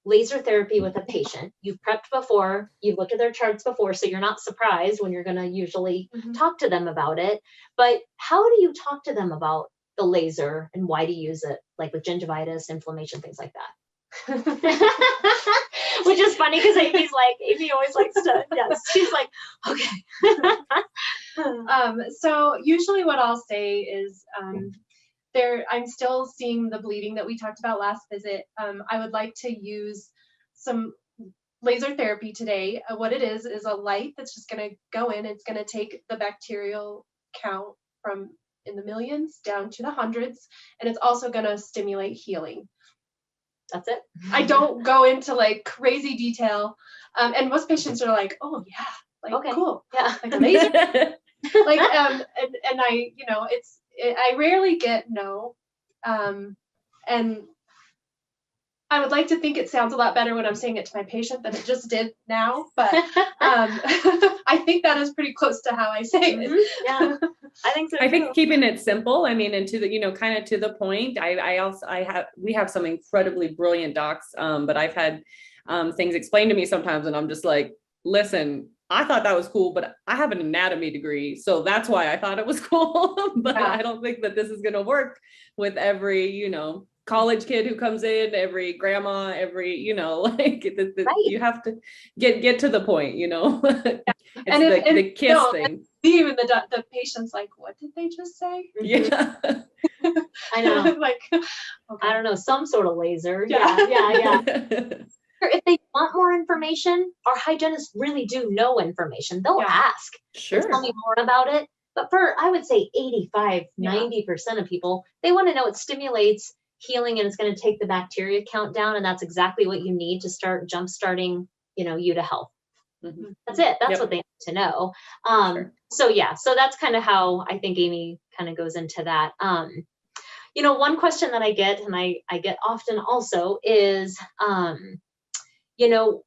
laser therapy with a patient, you've prepped before, you've looked at their charts before, so you're not surprised when you're going to usually talk to them about it. But how do you talk to them about the laser and why to use it, like with gingivitis, inflammation, things like that? Which is funny because Amy always likes to, yes, she's like, okay. So usually what I'll say is, I'm still seeing the bleeding that we talked about last visit. I would like to use some laser therapy today. What it is a light that's just going to go in. It's going to take the bacterial count from in the millions down to the hundreds, and it's also going to stimulate healing. That's it. I don't go into like crazy detail. And most patients are like, oh yeah, like, okay, cool. Yeah. Like a laser. Like, and I, you know, I rarely get no. And I would like to think it sounds a lot better when I'm saying it to my patient than it just did now, but I think that is pretty close to how I say it. Yeah, I think so. I think keeping it simple. I mean, and to the, you know, kind of to the point. We have some incredibly brilliant docs, but I've had things explained to me sometimes, and I'm just like, listen, I thought that was cool, but I have an anatomy degree, so that's why I thought it was cool. But yeah. I don't think that this is going to work with every, you know, college kid who comes in, every grandma, every, you know, like right. You have to get to the point, you know. It's and the kiss thing. Even the patient's like, what did they just say? Yeah. I know. Like, okay. I don't know, some sort of laser. Yeah. If they want more information, our hygienists really do know information. They'll ask. Sure. Tell me more about it. But for, I would say 85, 90% of people, they want to know it stimulates healing and it's going to take the bacteria count down. And that's exactly what you need to start jump-starting, you know, you to health. Mm-hmm. That's it. That's what they need to know. Sure. So that's kind of how I think Amy kind of goes into that. You know, one question that I get, and I get often also is, you know,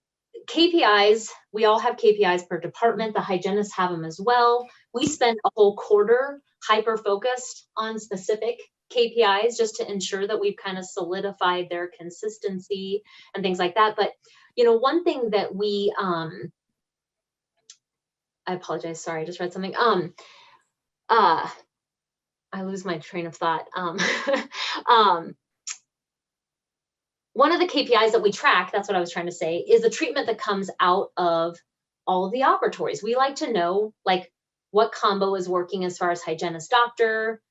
KPIs, we all have KPIs per department. The hygienists have them as well. We spend a whole quarter hyper-focused on specific KPIs just to ensure that we've kind of solidified their consistency and things like that. But, you know, one thing that we, I apologize. Sorry, I just read something. I lose my train of thought. One of the KPIs that we track, that's what I was trying to say, is the treatment that comes out of all of the operatories. We like to know, like, what combo is working as far as hygienist doctor,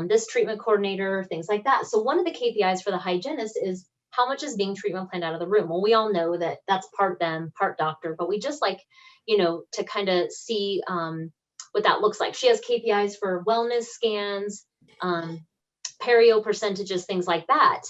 this treatment coordinator, things like that. So one of the KPIs for the hygienist is how much is being treatment planned out of the room. Well, we all know that that's part them, part doctor, but we just like, you know, to kind of see what that looks like. She has KPIs for wellness scans, perio percentages, things like that.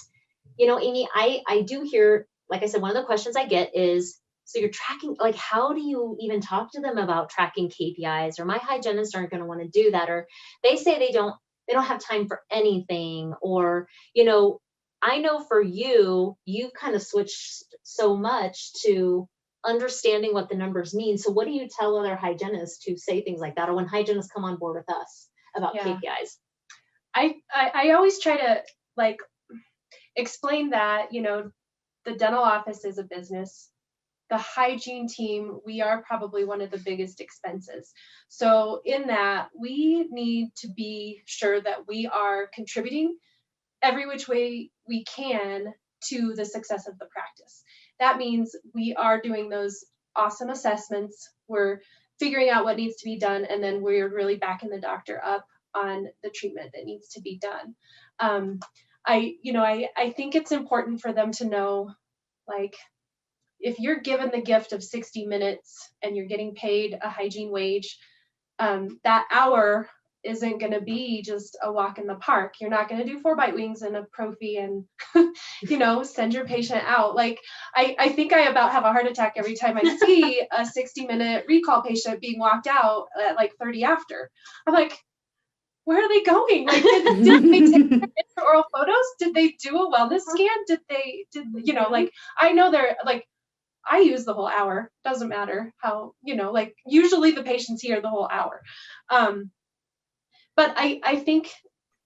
You know, Amy, I do hear, like I said, one of the questions I get is, so you're tracking, like, how do you even talk to them about tracking KPIs? Or my hygienists aren't going to want to do that. Or they say they don't have time for anything. Or, you know, I know for you, you've kind of switched so much to understanding what the numbers mean. So what do you tell other hygienists who say things like that? Or when hygienists come on board with us about KPIs? I always try to, like, explain that, you know, the dental office is a business the hygiene team, we are probably one of the biggest expenses. So in that, we need to be sure that we are contributing every which way we can to the success of the practice. That means we are doing those awesome assessments. We're figuring out what needs to be done, and then we're really backing the doctor up on the treatment that needs to be done. I think it's important for them to know, like, if you're given the gift of 60 minutes and you're getting paid a hygiene wage, that hour isn't going to be just a walk in the park. You're not going to do 4 bite wings and a prophy and, send your patient out. Like, I think I about have a heart attack every time I see a 60-minute recall patient being walked out at like 30 after. I'm like, where are they going? Like, did they take intraoral photos? Did they do a wellness scan? Like, I know they're like, I use the whole hour. Doesn't matter how, like, usually the patient's here the whole hour. But I think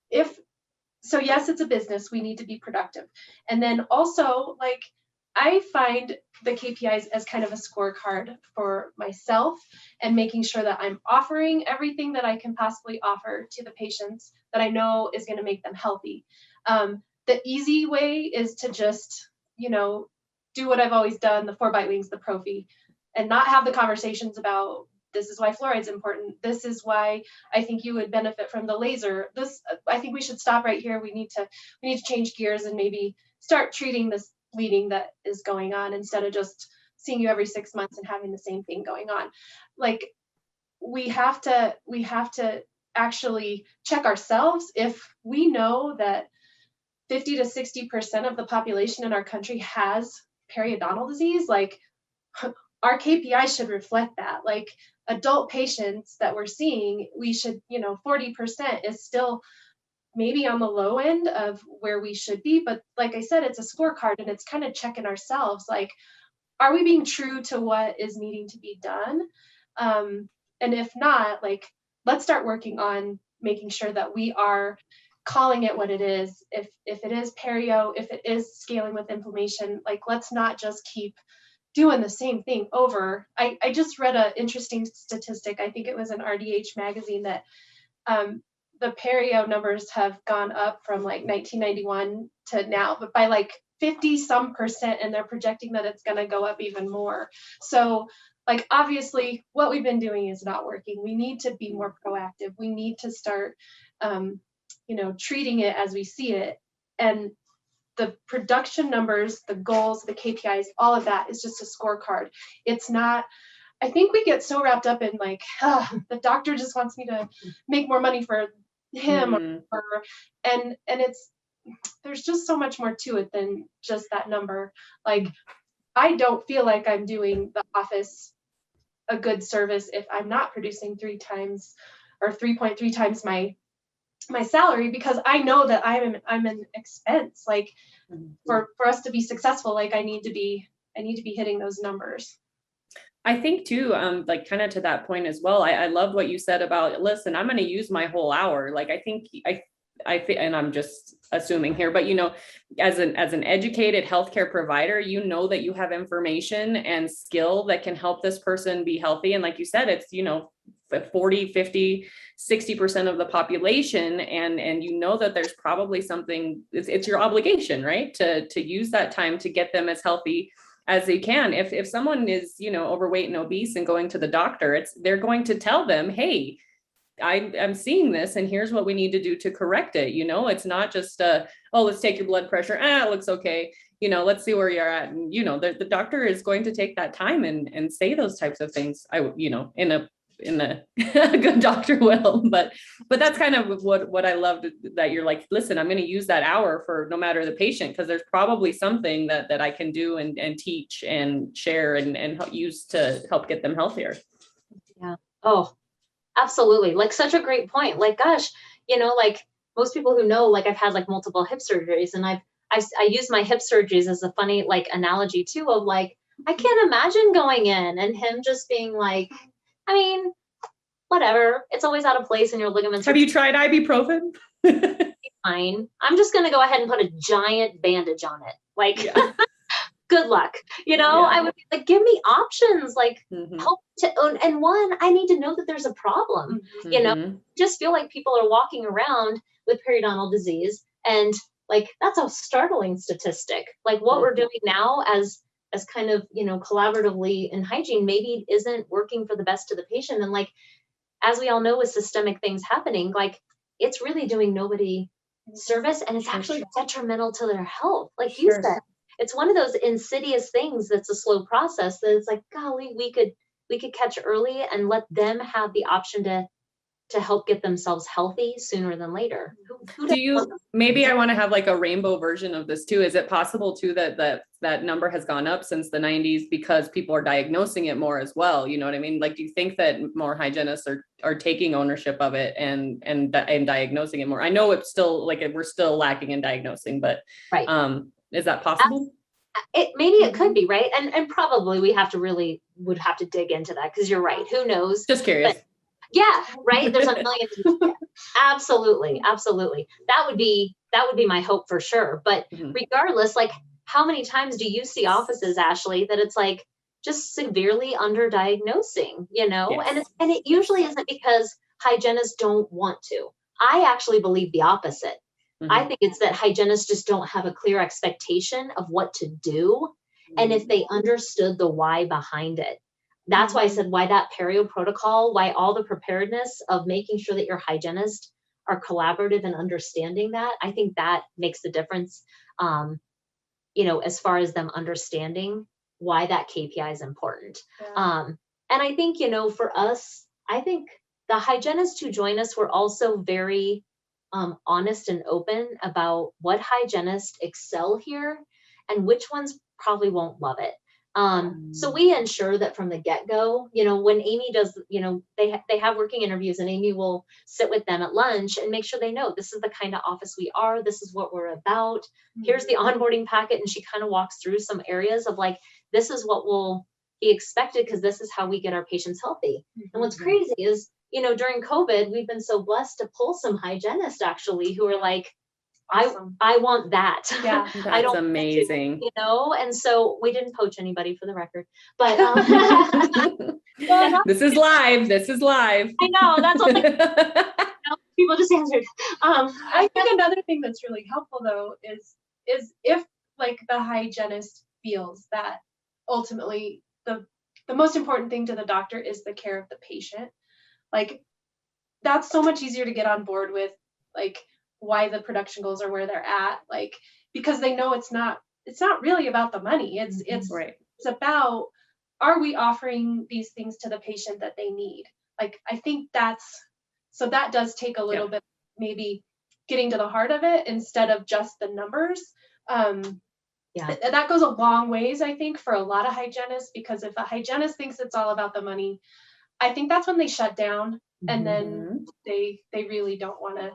yes, it's a business. We need to be productive. And then also, like, I find the KPIs as kind of a scorecard for myself and making sure that I'm offering everything that I can possibly offer to the patients that I know is going to make them healthy. The easy way is to just, do what I've always done, the 4 bite wings, the prophy, and not have the conversations about, this is why fluoride's important. This is why I think you would benefit from the laser. I think we should stop right here. We need to change gears and maybe start treating this bleeding that is going on instead of just seeing you every 6 months and having the same thing going on. Like, we have to actually check ourselves. If we know that 50 to 60% of the population in our country has periodontal disease, like, our KPI should reflect that. Like, adult patients that we're seeing, we should, 40% is still maybe on the low end of where we should be. But like I said, it's a scorecard, and it's kind of checking ourselves. Like, are we being true to what is needing to be done? And if not, like, let's start working on making sure that we are calling it what it is. If it is perio, if it is scaling with inflammation, like, let's not just keep doing the same thing over. I just read an interesting statistic. I think it was in RDH magazine that the perio numbers have gone up from like 1991 to now, but by like 50% and they're projecting that it's going to go up even more. So, like, obviously what we've been doing is not working. We need to be more proactive. We need to start, treating it as we see it. And the production numbers, the goals, the KPIs, all of that is just a scorecard. It's not, I think we get so wrapped up in like, the doctor just wants me to make more money for him or and there's just so much more to it than just that number. Like, I don't feel like I'm doing the office a good service if I'm not producing 3 times or 3.3 times my salary, because I know that I'm an expense. Like, for us to be successful, like, I need to be hitting those numbers. I think too, like, kind of to that point as well, I love what you said about, listen, I'm going to use my whole hour. Like, I think, and I'm just assuming here, but, as an educated healthcare provider, that you have information and skill that can help this person be healthy. And like you said, it's, 40, 50, 60% of the population. And that there's probably something, it's your obligation, right? To use that time to get them as healthy as they can. If someone is, overweight and obese and going to the doctor, they're going to tell them, hey, I'm seeing this and here's what we need to do to correct it. It's not just, let's take your blood pressure. It looks okay. Let's see where you're at. And, the doctor is going to take that time and say those types of things. In a good doctor will, but that's kind of what I loved, that you're like, listen, I'm going to use that hour for no matter the patient, because there's probably something that I can do and teach and share and use to help get them healthier. Yeah. Oh, absolutely. Like, such a great point. Like, gosh, like, most people who know, like, I've had like multiple hip surgeries, and I use my hip surgeries as a funny, like, analogy too, of like, I can't imagine going in and him just being like, I mean, whatever. It's always out of place in your ligaments. Have you tried ibuprofen? Fine. I'm just going to go ahead and put a giant bandage on it. Like, yeah. good luck. I would be like, give me options, like help to own. And one, I need to know that there's a problem. Just feel like people are walking around with periodontal disease, and like that's a startling statistic. Like what we're doing now as kind of collaboratively in hygiene maybe isn't working for the best of the patient. And like as we all know, with systemic things happening, like it's really doing nobody service, and it's actually detrimental to their health. Like you said, it's one of those insidious things that's a slow process that it's like, golly, we could catch early and let them have the option to help get themselves healthy sooner than later. Maybe I want to have like a rainbow version of this too. Is it possible too that number has gone up since the 90s because people are diagnosing it more as well? You know what I mean? Like, do you think that more hygienists are taking ownership of it and diagnosing it more? I know it's still like we're still lacking in diagnosing, but is that possible? Maybe it could be, right? And probably would have to dig into that, because you're right. Who knows? Just curious. But, yeah, right. There's a million. Absolutely. That would be my hope for sure. But regardless, like how many times do you see offices, Ashlee, that it's like just severely underdiagnosing, and it usually isn't because hygienists don't want to. I actually believe the opposite. I think it's that hygienists just don't have a clear expectation of what to do. And if they understood the why behind it, that's why I said why that perio protocol, why all the preparedness of making sure that your hygienists are collaborative and understanding that. I think that makes the difference, as far as them understanding why that KPI is important. Yeah. And I think, for us, I think the hygienists who join us were also very honest and open about what hygienists excel here and which ones probably won't love it. So we ensure that from the get-go, when Amy does, they have working interviews, and Amy will sit with them at lunch and make sure they know this is the kind of office we are. This is what we're about. Here's the onboarding packet. And she kind of walks through some areas of like, this is what will be expected, because this is how we get our patients healthy. And what's crazy is, during COVID, we've been so blessed to pull some hygienists actually who are like, awesome. I want that. Yeah, that's amazing. And so we didn't poach anybody, for the record, but this is live. I know, that's what people just answered. I think another thing that's really helpful though is if like the hygienist feels that ultimately the most important thing to the doctor is the care of the patient, like that's so much easier to get on board with, like why the production goals are where they're at, like because they know it's not really about the money. It's right. It's about, are we offering these things to the patient that they need? Like I think that does take a little bit, maybe getting to the heart of it instead of just the numbers. That goes a long ways, I think, for a lot of hygienists, because if a hygienist thinks it's all about the money, I think that's when they shut down, and then they really don't want to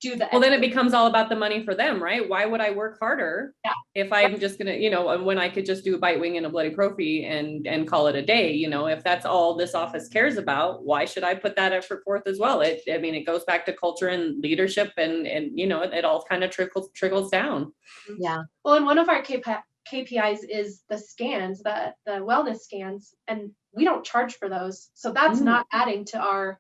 do that. Well, then it becomes all about the money for them, right? Why would I work harder if I'm just going to, when I could just do a bite wing and a bloody prophy and call it a day? If that's all this office cares about, why should I put that effort forth as well? It goes back to culture and leadership, and it all kind of trickles down. Yeah. Well, and one of our KPIs is the scans, the wellness scans, and we don't charge for those. So that's not adding to our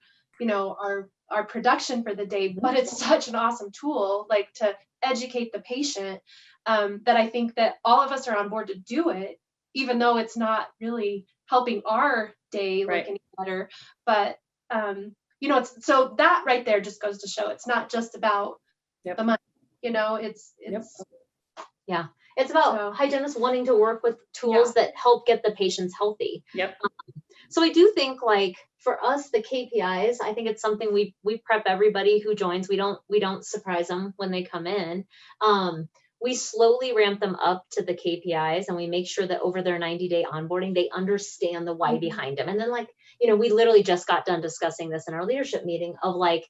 production for the day, but it's such an awesome tool, like to educate the patient, that I think that all of us are on board to do it, even though it's not really helping our day look any better. But it's, so that right there just goes to show it's not just about the money. It's it's about hygienists wanting to work with tools that help get the patients healthy. So I do think, like, for us, the KPIs, I think it's something we prep everybody who joins. We don't surprise them when they come in. We slowly ramp them up to the KPIs, and we make sure that over their 90-day onboarding, they understand the why behind them. And then, like, we literally just got done discussing this in our leadership meeting of, like,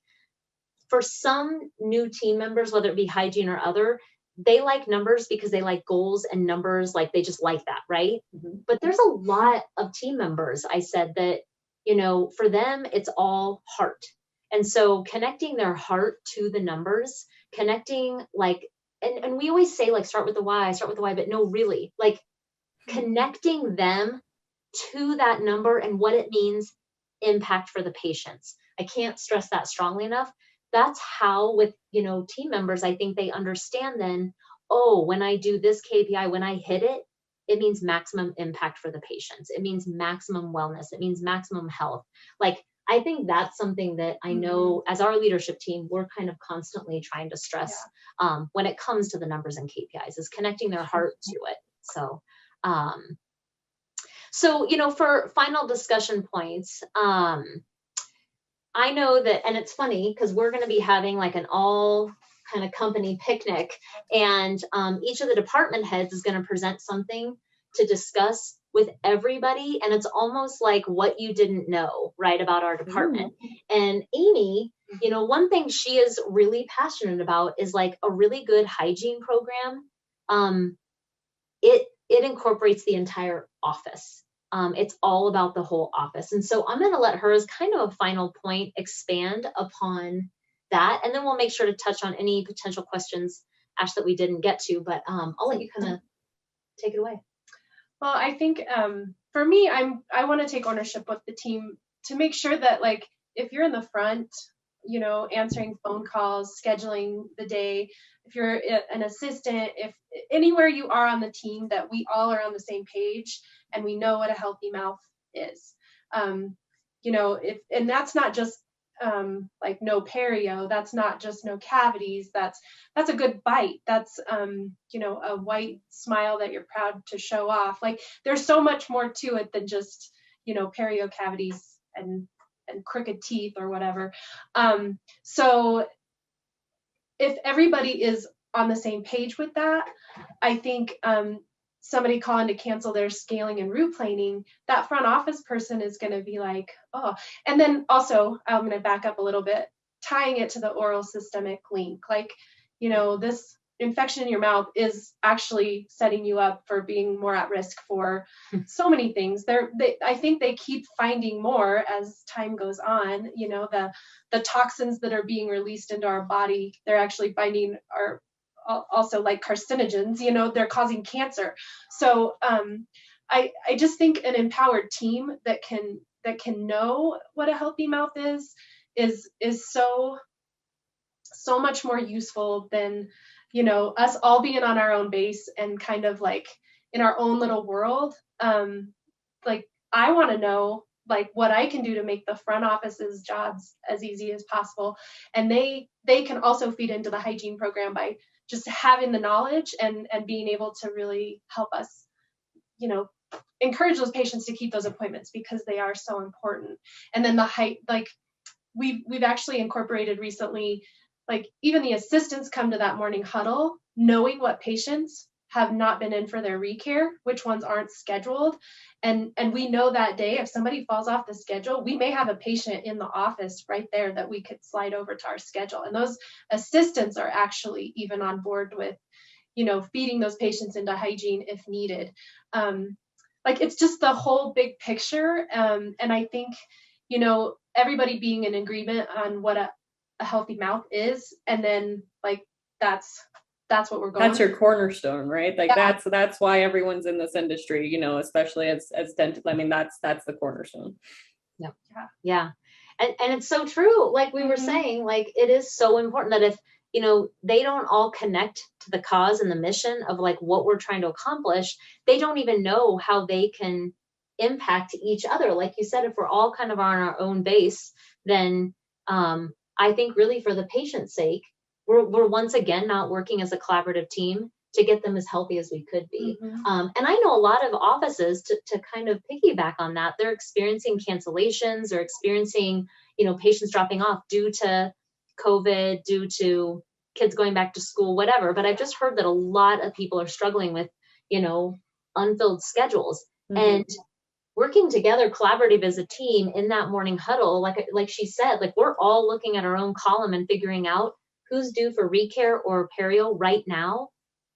for some new team members, whether it be hygiene or other, they like numbers because they like goals and numbers, like they just like that, right? But there's a lot of team members, I said, that, for them, it's all heart. And so connecting their heart to the numbers, connecting, like, and we always say, like, start with the why, but no, really, like, connecting them to that number and what it means impact for the patients. I can't stress that strongly enough. That's how with, team members, I think they understand then, oh, when I do this KPI, when I hit it, it means maximum impact for the patients. It means maximum wellness. It means maximum health. Like, I think that's something that I know as our leadership team, we're kind of constantly trying to stress when it comes to the numbers and KPIs, is connecting their heart to it. So, for final discussion points, I know that, and it's funny because we're going to be having like an all kind of company picnic, and each of the department heads is going to present something to discuss with everybody. And it's almost like what you didn't know, right, about our department. And Amy, one thing she is really passionate about is like a really good hygiene program. It incorporates the entire office. It's all about the whole office. And so I'm going to let her, as kind of a final point, expand upon that. And then we'll make sure to touch on any potential questions, Ash, that we didn't get to. But I'll let you kind of take it away. Well, I think for me, I want to take ownership with the team to make sure that, like, if you're in the front, answering phone calls, scheduling the day, if you're an assistant, if anywhere you are on the team, that we all are on the same page and we know what a healthy mouth is. And that's not just like no perio, that's not just no cavities, that's a good bite, that's a white smile that you're proud to show off. Like, there's so much more to it than just perio, cavities, and crooked teeth or whatever. So if everybody is on the same page with that, I think somebody calling to cancel their scaling and root planing, that front office person is going to be like, oh. And then also, I'm going to back up a little bit, tying it to the oral systemic link. Like, this infection in your mouth is actually setting you up for being more at risk for so many things. I think they keep finding more as time goes on. The toxins that are being released into our body, they're actually finding are also like carcinogens, they're causing cancer. So I just think an empowered team that can know what a healthy mouth is so much more useful than us all being on our own base and kind of like in our own little world. Like, I want to know like what I can do to make the front office's jobs as easy as possible. And they can also feed into the hygiene program by just having the knowledge and being able to really help us, encourage those patients to keep those appointments because they are so important. And then we've actually incorporated recently, like, even the assistants come to that morning huddle knowing what patients have not been in for their recare, which ones aren't scheduled. And we know that day if somebody falls off the schedule, we may have a patient in the office right there that we could slide over to our schedule. And those assistants are actually even on board with, feeding those patients into hygiene if needed. Like, it's just the whole big picture. And I think, everybody being in agreement on what a healthy mouth is, and then like that's what we're going. That's your cornerstone, right? Like, yeah. That's why everyone's in this industry, especially as dentists. I mean, that's the cornerstone. Yeah. And it's so true. Like we were saying, like, it is so important that if they don't all connect to the cause and the mission of like what we're trying to accomplish, they don't even know how they can impact each other. Like you said, if we're all kind of on our own base, then I think really for the patient's sake, we're once again not working as a collaborative team to get them as healthy as we could be. And I know a lot of offices to kind of piggyback on that, they're experiencing cancellations or experiencing, patients dropping off due to COVID, due to kids going back to school, whatever. But I've just heard that a lot of people are struggling with, unfilled schedules. And working together collaborative as a team in that morning huddle, like she said, like, we're all looking at our own column and figuring out who's due for recare or perio right now.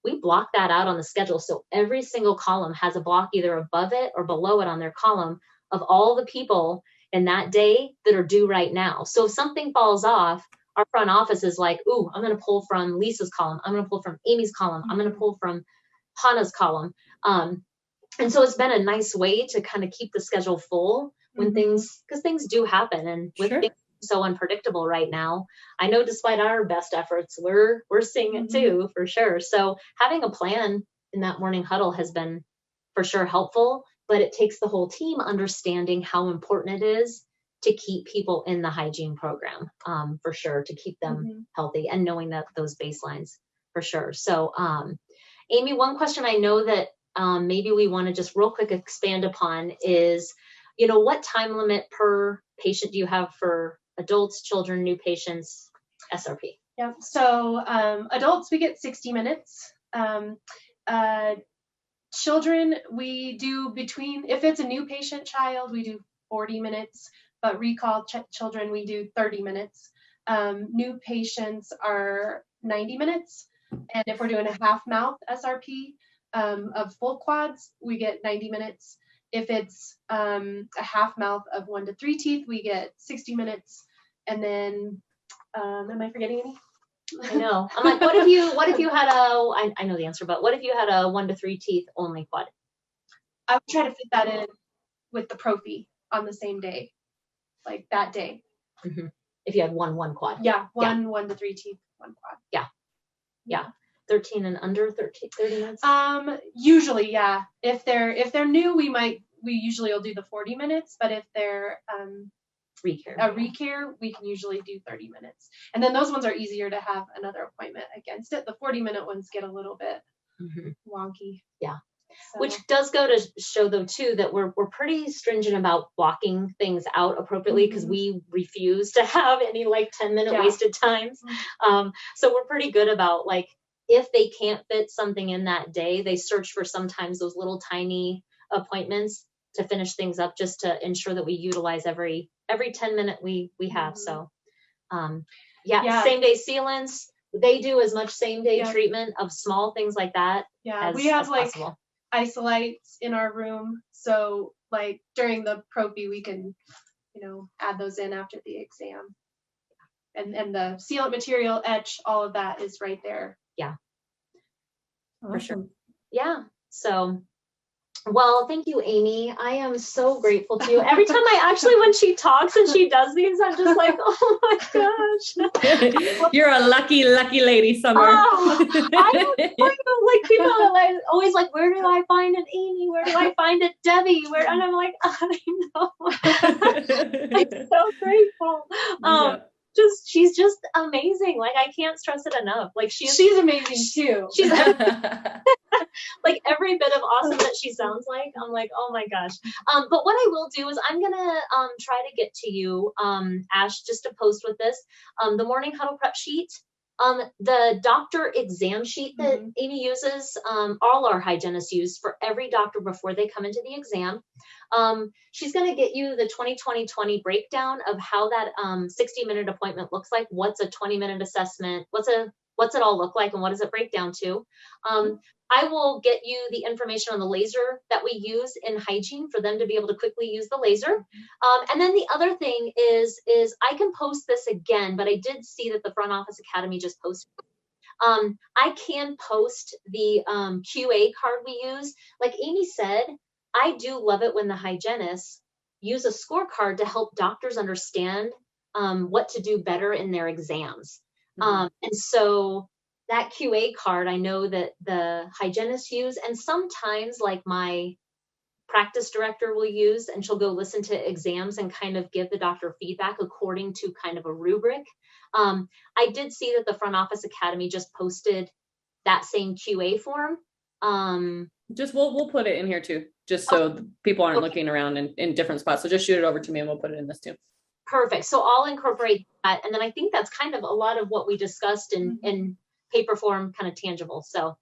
We block that out on the schedule. So every single column has a block either above it or below it on their column of all the people in that day that are due right now. So if something falls off, our front office is like, ooh, I'm going to pull from Lisa's column. I'm going to pull from Amy's column. I'm going to pull from Hannah's column. And so it's been a nice way to kind of keep the schedule full when because things do happen, and with Sure. things so unpredictable right now, I know despite our best efforts, we're seeing it too, for sure. So having a plan in that morning huddle has been for sure helpful, but it takes the whole team understanding how important it is to keep people in the hygiene program, for sure, to keep them healthy, and knowing that those baselines for sure. So, Amy, one question I know that maybe we want to just real quick expand upon is, what time limit per patient do you have for adults, children, new patients, SRP? Yeah, so adults, we get 60 minutes. Children, we do if it's a new patient child, we do 40 minutes, but recall children, we do 30 minutes. New patients are 90 minutes. And if we're doing a half mouth SRP of full quads, we get 90 minutes. If it's a half mouth of 1 to 3 teeth, we get 60 minutes. And then, am I forgetting any? I know. I'm like, what if you had I know the answer, but what if you had a 1 to 3 teeth only quad? I would try to fit that in with the prophy on the same day, like that day. If you had one quad. Yeah, 1 to 3 teeth, 1 quad. Yeah. 13 and under 30 minutes? Usually, yeah. If they're new, we usually will do the 40 minutes, but if they're recare, we can usually do 30 minutes. And then those ones are easier to have another appointment against it. The 40-minute ones get a little bit wonky. Yeah. So. Which does go to show, though, too, that we're pretty stringent about blocking things out appropriately, because we refuse to have any 10-minute wasted times. So we're pretty good about if they can't fit something in that day, they search for sometimes those little tiny appointments to finish things up, just to ensure that we utilize every 10-minute we have. So same day sealants, they do as much same day treatment of small things like that. We have possible. Isolates in our room, so during the prophy we can add those in after the exam, and the sealant material, etch, all of that is right there. For sure. So well, thank you, Amy. I am so grateful to you. Every time when she talks and she does these, I'm just like, oh my gosh. You're a lucky lady, Summer. People are always like, where do I find an Amy? Where do I find a Debbie? And I'm like, I know. I'm so grateful. She's just amazing. I can't stress it enough. She's amazing too. She's every bit of awesome that she sounds like, I'm like, oh my gosh. But what I will do is I'm gonna try to get to you, Ash, just to post with this, the morning huddle prep sheet, the doctor exam sheet that Amy uses, all our hygienists use for every doctor before they come into the exam. She's going to get you the 20-20-20 breakdown of how that 60-minute appointment looks like. What's a 20-minute assessment? What's it all look like, and what does it break down to? I will get you the information on the laser that we use in hygiene for them to be able to quickly use the laser. And then the other thing is I can post this again, but I did see that the Front Office Academy just posted. I can post the QA card we use. Like Amy said, I do love it when the hygienists use a scorecard to help doctors understand what to do better in their exams. And so that QA card, I know that the hygienists use, and sometimes my practice director will use, and she'll go listen to exams and kind of give the doctor feedback according to kind of a rubric. I did see that the Front Office Academy just posted that same QA form. We'll put it in here too, just so people aren't looking around in different spots. So just shoot it over to me and we'll put it in this too. Perfect. So I'll incorporate that. And then I think that's kind of a lot of what we discussed in paper form, kind of tangible. So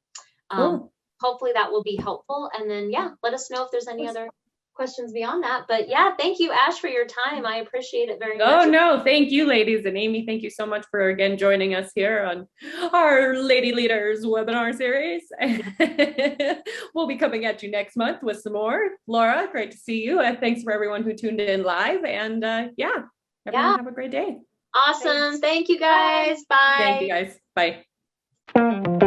Cool. Hopefully that will be helpful. And then, let us know if there's any other questions beyond that. But thank you, Ash, for your time. I appreciate it very much. Oh, no, thank you, ladies. And Amy, thank you so much for again joining us here on our Lady Leaders webinar series. We'll be coming at you next month with some more. Laura, great to see you. And thanks for everyone who tuned in live. And everyone have a great day. Awesome. Thanks. Thank you, guys. Bye. Thank you, guys. Bye.